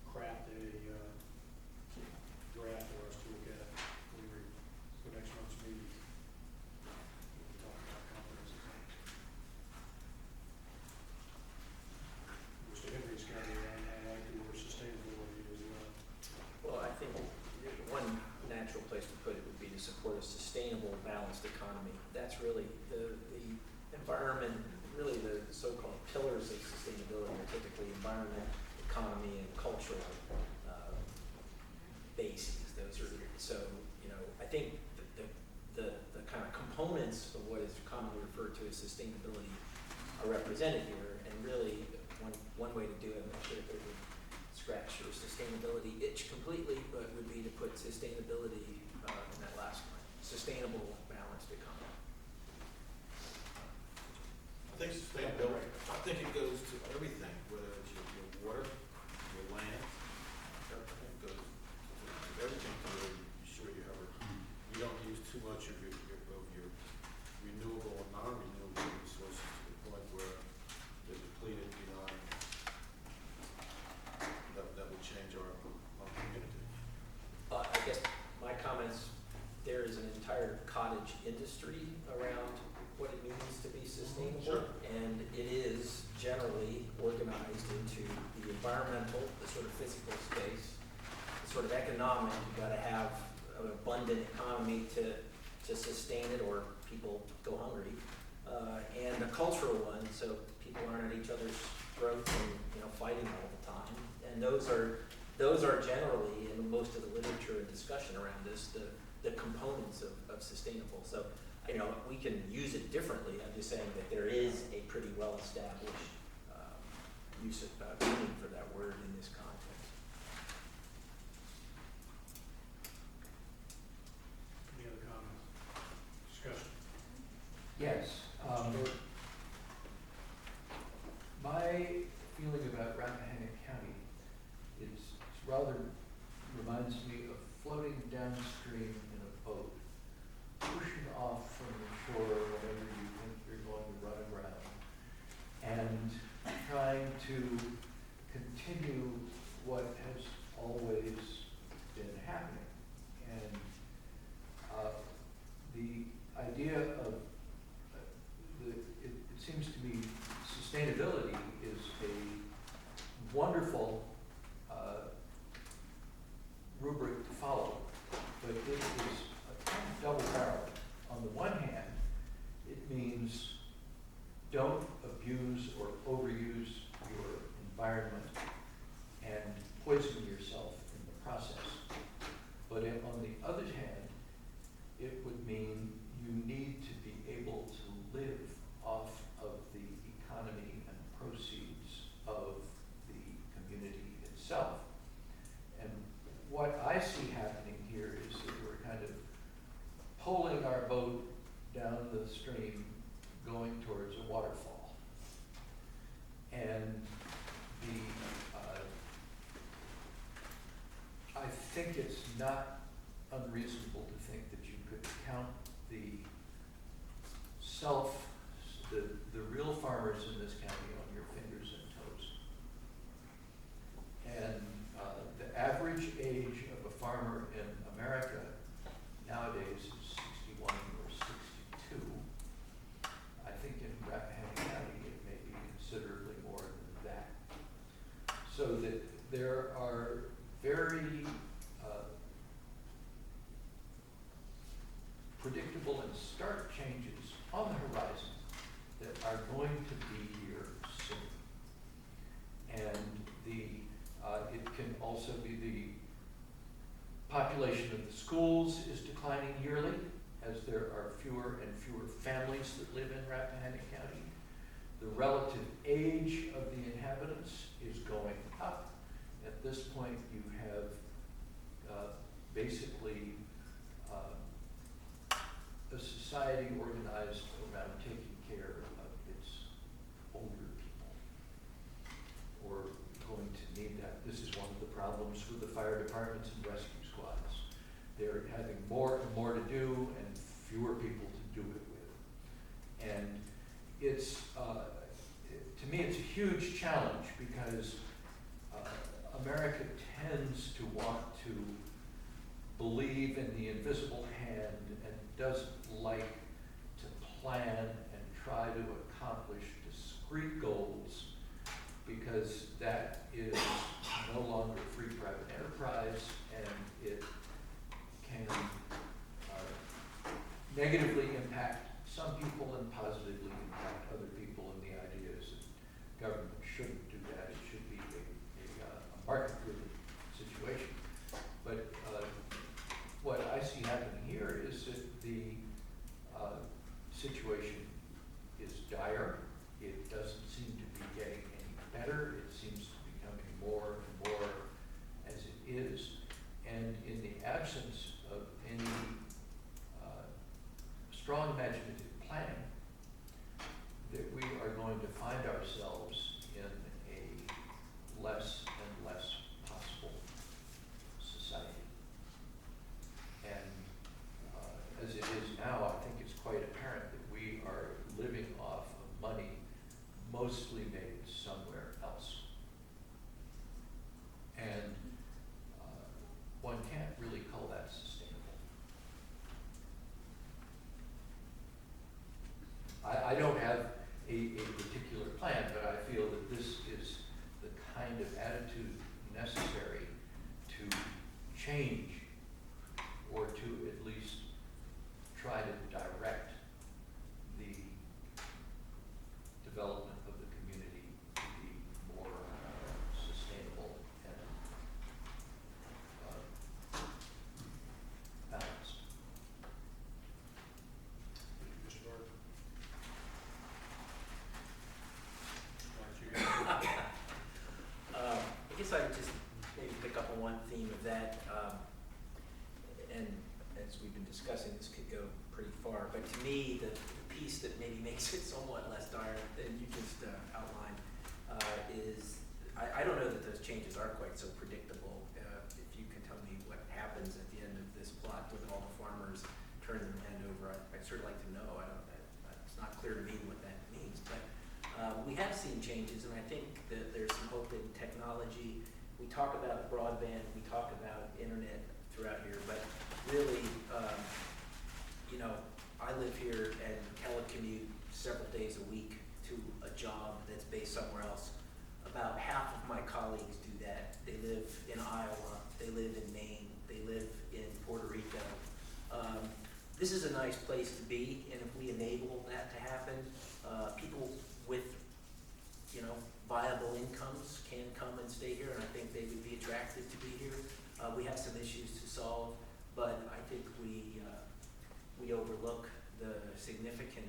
craft a draft for us to look at for next month's meeting. We'll talk about comprehensive plans. Mr. Henry's got it on outdoor sustainability as well. Well, I think one natural place to put it would be to support a sustainable, balanced economy. That's really the environment, really the so-called pillars of sustainability are typically environment, economy, and cultural bases. Those are, so, you know, I think the kind of components of what is commonly referred to as sustainability are represented here, and really one way to do it, I'm not sure if it would scratch your sustainability itch completely, but would be to put sustainability in that last line, sustainable, balanced economy. I think sustainability, I think it goes to everything, whether it's your water, your land, I think it goes to everything to really be sure you don't use too much of your renewable and non-renewable resources to the point where they're depleted beyond, that would change our community. I guess my comments, there is an entire cottage industry around what it means to be sustainable. Sure. And it is generally organized into the environmental, the sort of physical space, the sort of economic, you gotta have an abundant economy to sustain it or people go hungry. And a cultural one, so people aren't at each other's throats and, you know, fighting all the time. And those are generally, in most of the literature and discussion around this, the components of sustainable. So, you know, we can use it differently. I'm just saying that there is a pretty well-established use of meaning for that word in this context. Any other comments? Discussion? Yes. My feeling about Rappahannock County is rather reminds me of floating downstream in a boat, pushing off from the shore whenever you think you're going to run aground, and trying to continue what has always been happening. And the idea of it seems to me sustainability is a wonderful rubric to follow, but it is a kind of double barrel. On the one hand, it means don't abuse or overuse your environment and poison yourself in the process. But on the other hand, it would mean you need to be able to live off of the economy and proceeds of the community itself. And what I see happening here is that we're kind of pulling our boat down the stream going towards a waterfall. And I think it's not unreasonable to think that you could count the real farmers in this county on your fingers and toes. And the average age of a farmer in America nowadays is 61 or 62. I think in Rappahannock County it may be considerably more than that. So that there are very predictable and stark changes on the horizon that are going to be here soon. And it can also be the population of the schools is declining yearly as there are fewer and fewer families that live in Rappahannock County. The relative age of the inhabitants is going up. At this point, you have basically a society organized around taking care of its older people, or going to need that. This is one of the problems with the fire departments and rescue squads. They're having more and more to do and fewer people to do it with. And it's, to me, it's a huge challenge because America tends to want to believe in the invisible hand and doesn't like to plan and try to accomplish discrete goals because that is no longer free private enterprise and it can negatively impact some people and positively impact other people, and the idea is that government shouldn't do that. It should be a market-driven situation. But what I see happening here is that the situation is dire. It doesn't seem to be getting any better. It seems to be becoming more and more as it is. And in the absence of any strong imaginative planning, that we are going to find ourselves in a less and less possible society. And as it is now, I think it's quite apparent that we are living off of money mostly made somewhere else. And one can't really call that sustainable. I don't have a particular plan, but I feel that this is the kind of attitude necessary to change or to at least try to direct the development of the community to be more sustainable and balanced. Mr. Gordon? Why don't you go? I guess I would just maybe pick up on one theme of that, and as we've been discussing, this could go pretty far, but to me, the piece that maybe makes it somewhat less dire than you just outlined is, I don't know that those changes are quite so predictable. If you can tell me what happens at the end of this plot with all the farmers turning their land over, I'd sort of like to know. It's not clear to me what that means, but we have seen changes, and I think that there's some hope in technology. We talk about broadband, we talk about internet throughout here, but really, I live here and telecommute several days a week to a job that's based somewhere else. About half of my colleagues do that. They live in Iowa, they live in Maine, they live in Puerto Rico. This is a nice place to be, and if we enable that to happen, people with viable incomes can come and stay here, and I think they would be attracted to be here. We have some issues to solve, but I think we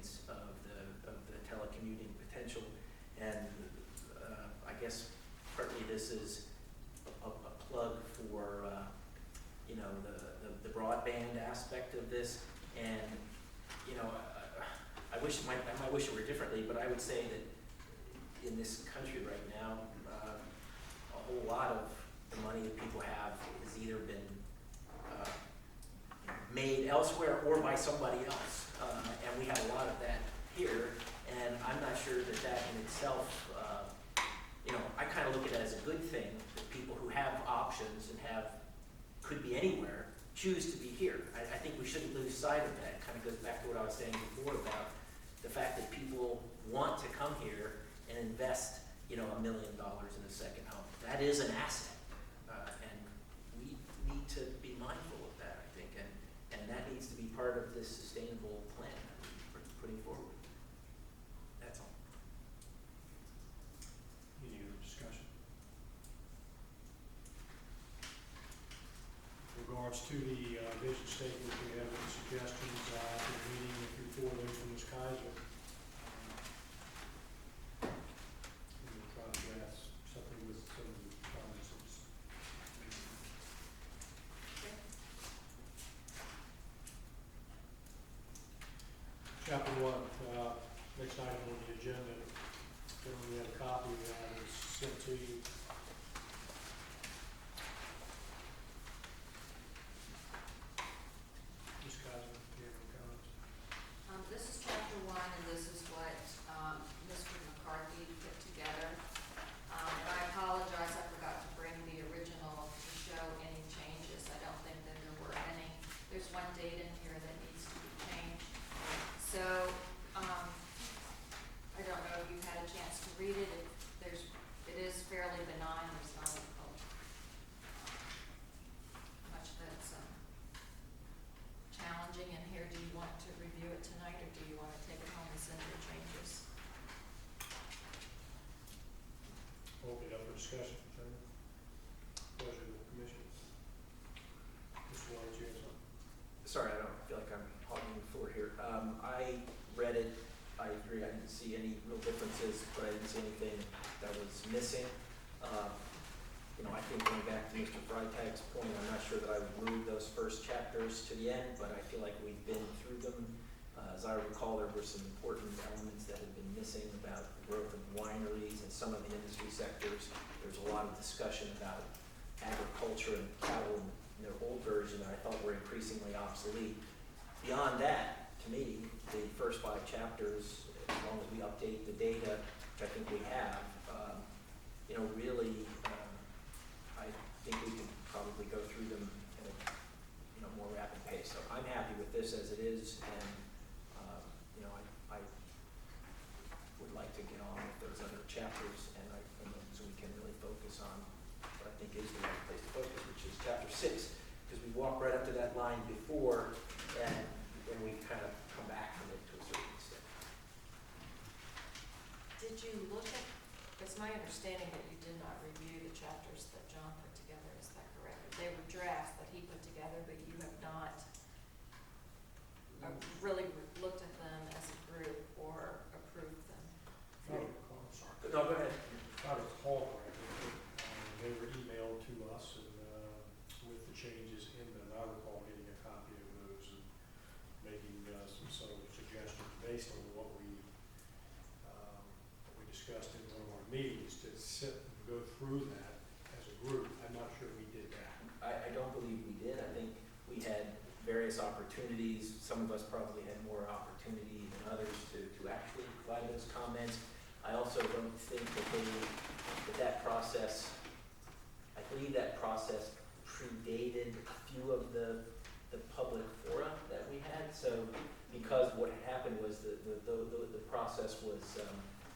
significance of the telecommuting potential. And I guess partly this is a plug for, you know, the broadband aspect of this. And, you know, I might wish it were differently, but I would say that in this country right now, a whole lot of the money that people have has either been made elsewhere or by somebody else. And we have a lot of that here, and I'm not sure that that in itself, you know, I kind of look at it as a good thing that people who have options and could be anywhere choose to be here. I think we shouldn't lose sight of that. It kind of goes back to what I was saying before about the fact that people want to come here and invest, you know, $1 million in a second home. That is an asset, and we need to be mindful of that, I think, and that needs to be part of this sustainable plan that we're putting forward. That's all. Any other discussion? In regards to the vision statement, we have any suggestions for the meeting, if you forward those from Ms. Kaiser. We'll try to draft something with some of the comments. Chapter 1, next item on the agenda, we have a copy of that is sent to you. Ms. Kaiser, do you have any comments? This is chapter 1, and this is what, Mr. McCarthy put together. And I apologize, I forgot to bring the original to show any changes. I don't think that there were any. There's one date in here that needs to be changed. So, I don't know if you've had a chance to read it. It is fairly benign. There's not much that's challenging in here. Do you want to review it tonight, or do you want to take it home and send your changes? Open it up for discussion, Chairman. Pleasure of the commission. Mr. Lawrence, you have something? Sorry, I don't feel like I'm hogging the floor here. I read it. I agree. I didn't see any real differences, but I didn't see anything that was missing. You know, I think going back to Mr. Freitag's point, I'm not sure that I would move those first chapters to the end, but I feel like we've been through them. As I recall, there were some important elements that had been missing about the growth of wineries and some of the industry sectors. There's a lot of discussion about agriculture and cattle in their old version that I thought were increasingly obsolete. Beyond that, to me, the first 5 chapters, as long as we update the data, which I think we have, you know, really, I think we can probably go through them at a, you know, more rapid pace. So I'm happy with this as it is, and you know, I would like to get on with those other chapters, and so we can really focus on what I think is the right place to focus, which is chapter 6, because we walked right up to that line before, and then we kind of come back from it to a certain extent. Did you look at, it's my understanding that you did not review the chapters that John put together, is that correct? They were drafts that he put together, but you have not really looked at them as a group or approved them. I'm sorry. No, go ahead. If I recall correctly, they were emailed to us and, with the changes in them. I recall getting a copy of those and making some sort of suggestions based on what we discussed in one of our meetings to sit and go through that as a group. I'm not sure we did that. I don't believe we did. I think we had various opportunities. Some of us probably had more opportunity than others to actually provide those comments. I also don't think that that process, I believe that process predated a few of the public fora that we had. So because what happened was the process was,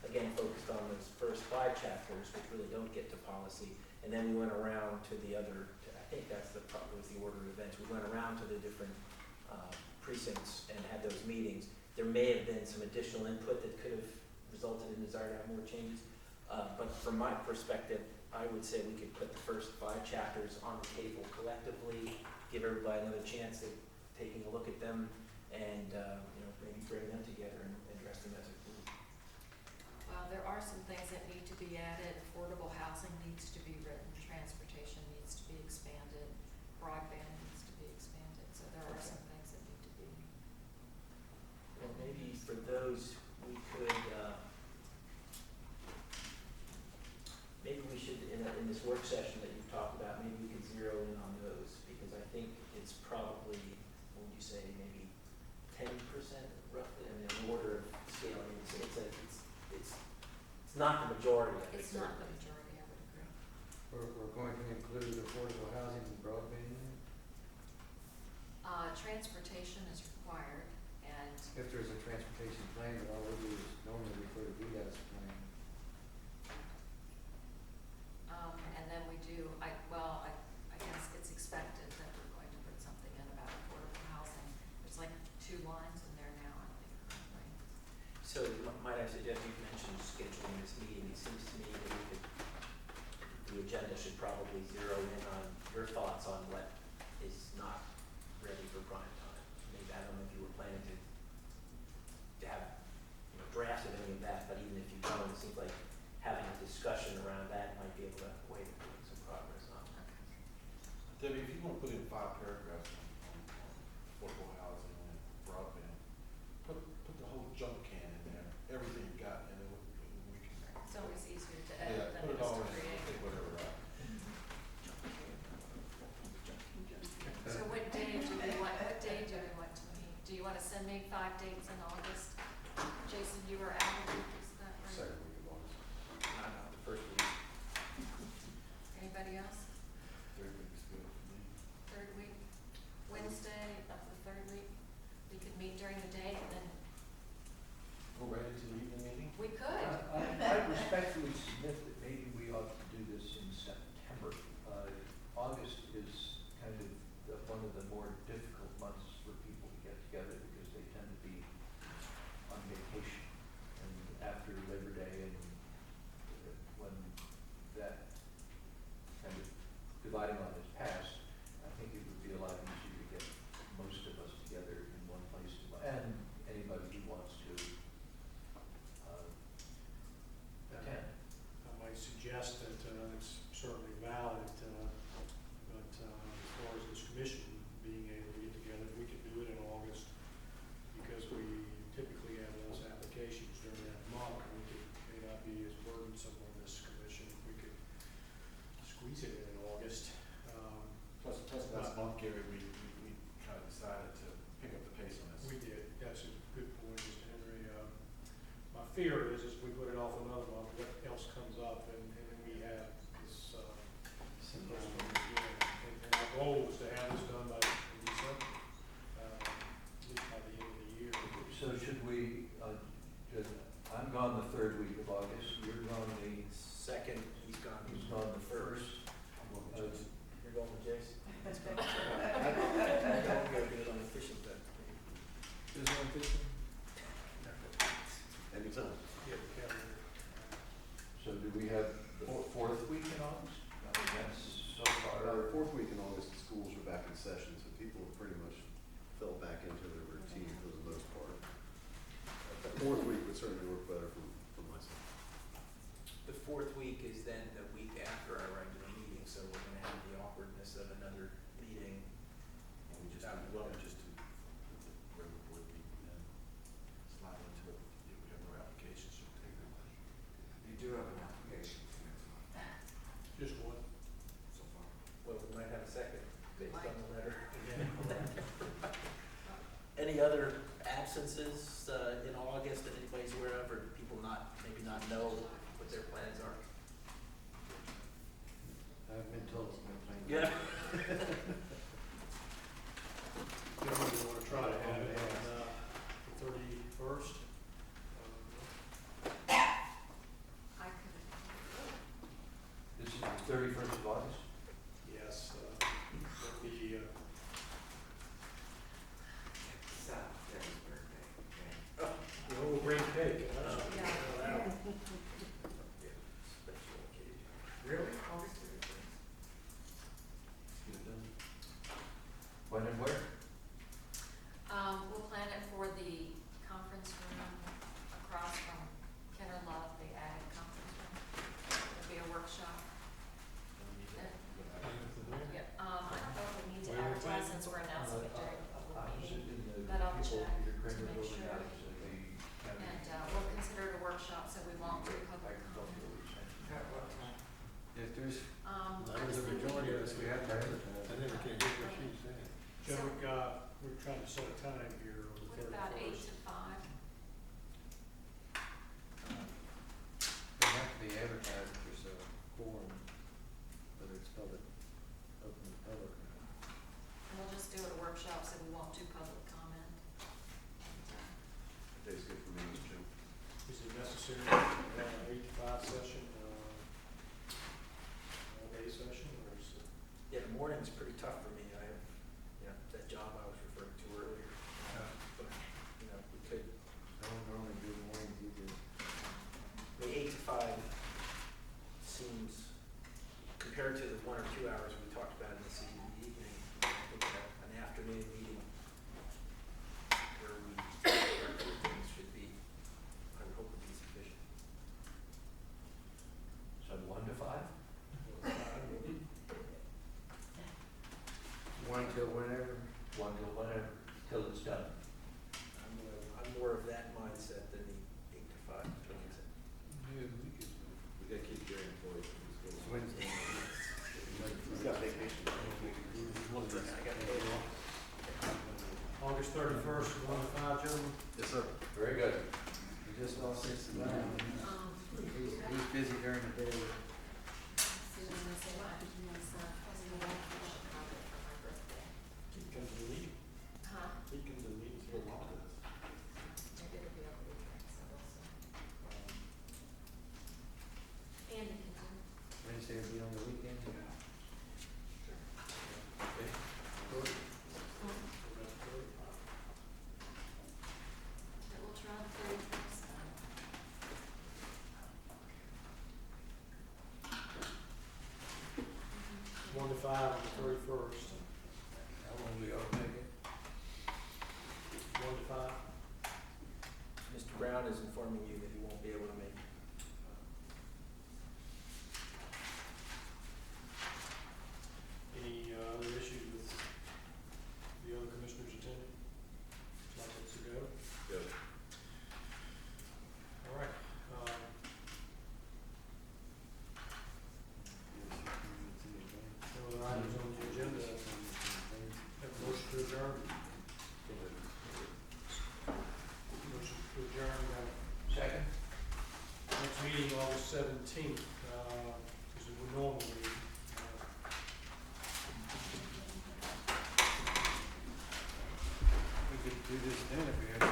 again, focused on those first 5 chapters, which really don't get to policy. And then we went around to the other, I think that's was the order of events. We went around to the different precincts and had those meetings. There may have been some additional input that could have resulted in desire to have more changes. But from my perspective, I would say we could put the first 5 chapters on the table collectively, give everybody another chance at taking a look at them, and, maybe bring them together and address them as a group. Well, there are some things that need to be added. Affordable housing needs to be written, transportation needs to be expanded, broadband needs to be expanded, so there are some things that need to be. Well, maybe for those, we could, maybe we should, in this work session that you've talked about, maybe we could zero in on those, because I think it's probably, what would you say, maybe 10% roughly, I mean, in order of scale, I mean, it's not the majority of it. It's not the certainly. majority, I would agree. We're going to include affordable housing and broadband in it? Transportation is required, and If there's a transportation plan, but all we do is normally refer to VDOT's plan. and then we do, I guess it's expected that we're going to put something in about affordable housing. There's like 2 lines in there now, I think, currently. So might I suggest you mentioned scheduling this meeting, it seems to me that we could, the agenda should probably zero in on your thoughts on what is not ready for prime time. Maybe, I don't know if you were planning to have, drafts of any of that, but even if you don't, it seems like having a discussion around that might be able to way to make some progress on. Debbie, if you want to put in 5 paragraphs on affordable housing and broadband, put the whole junk can in there, everything you got, and then we can. It's always easier to Yeah, edit than put it it is all to in, create. take whatever out. So what day do we want to meet? Do you want to send me 5 dates in August? Jason, you were out, is that right? Second week of August. Not the first week. Anybody else? Third week's good for me. 3rd week, Wednesday of the 3rd week? We could meet during the day and then Go right into the evening meeting? we could. I respectfully submit that maybe we ought to do this in September. August is kind of one of the more difficult months for people to get together because they tend to be on vacation. And after Labor Day and when that kind of dividing line is passed, I think it would be a lot easier to get most of us together in one place and anybody who wants to attend. I might suggest that it's certainly valid, but as far as this commission being able to get together, we can do it in August because we typically have less applications during that month. It may not be as burdensome on this commission if we could squeeze it in August. Plus last month, Gary, we kind of decided to pick up the pace on this. We did, that's a good point, Mr. Henry. My fear is we put it off another month, what else comes up, and then we have this, and our goal was to have this done by December, at least by the end of the year. So should we, I'm gone the 3rd week of August, you're gone the, Second, he's gone. who's gone the 1st? You're going with Jason? I'm going to do it on the fishing then. Is there a fishing? Anytime. Yeah, Kevin. So do we have the 4th week in August? I mean, that's so far. Our 4th week in August, the schools are back in session, so people have pretty much fell back into their routine for the most part. The 4th week would certainly work better for myself. The 4th week is then the week after our regular meeting, so we're gonna have the awkwardness of another meeting. We just, That would work. just to, the regular board meeting, and then slide into it. We have no applications, so take that. You do have an application for next month, Just one. so far. Well, we might have a second based on the letter. Yeah. Any other absences, in August that anybody's aware of, or do people maybe not know what their plans are? I've been told it's been playing. Yeah. Kevin, you wanna try to have it on, the 31st? I could. This is the 31st of August? Yes, that'd be, South, Debbie's birthday, okay. we'll bring cake. Yeah. Special occasion. Really? August 31st? Let's get it done. But I'll people, check your to Kramer make building sure. out to the county. And, we'll consider it a workshop, so we won't do public Agricultural comment. extension. If there's, I There's was a thinking, majority of us, we have to advertise. And then we can't get what she's saying. Joe, we're trying to set a time here on the what 31st. about 8 to 5? they have to be advertised if there's a quorum, whether it's public, open to public. And we'll just do it a workshop, so we won't do public comment. Day's good for me, Mr. Jim. Is it necessary to have an 8 to 5 session, all-day session, or is it? Yeah, the morning's pretty tough for me. I have, that job I was referring to earlier. But, we could, I don't normally do the mornings either. the 8 to 5 seems, compared to the 1 or 2 hours we talked about in this evening, I think an afternoon meeting where we work through things should be, I would hope would be sufficient. So 1 to 5? One till whenever. 1 till whatever, till it's done. I'm more of that mindset than the 8 to 5 mindset. We gotta keep Jerry employed. It's Wednesday. He's got vacation. August 31st, 1 to 5, gentlemen? Yes, sir. Very good. We just lost 6 to 9. He's busy during the day. He can come to the meeting. Huh? He can come to the meeting, he'll talk to us. Maybe it'll be over the weekend, so we'll see. Andy can do it. Wednesday will be on the weekend. But we'll try the 31st. 1 to 5 on the 31st. How long we all make it? 1 to 5. Mr. Brown is informing you that he won't be able to make it. Any other issues with the other commissioners attending? Like it's a go? Good. All right. No other items on the agenda. Have a motion to adjourn. Motion to adjourn. We have Second? next meeting, August 17th, is a normal meeting. We could do this then if we had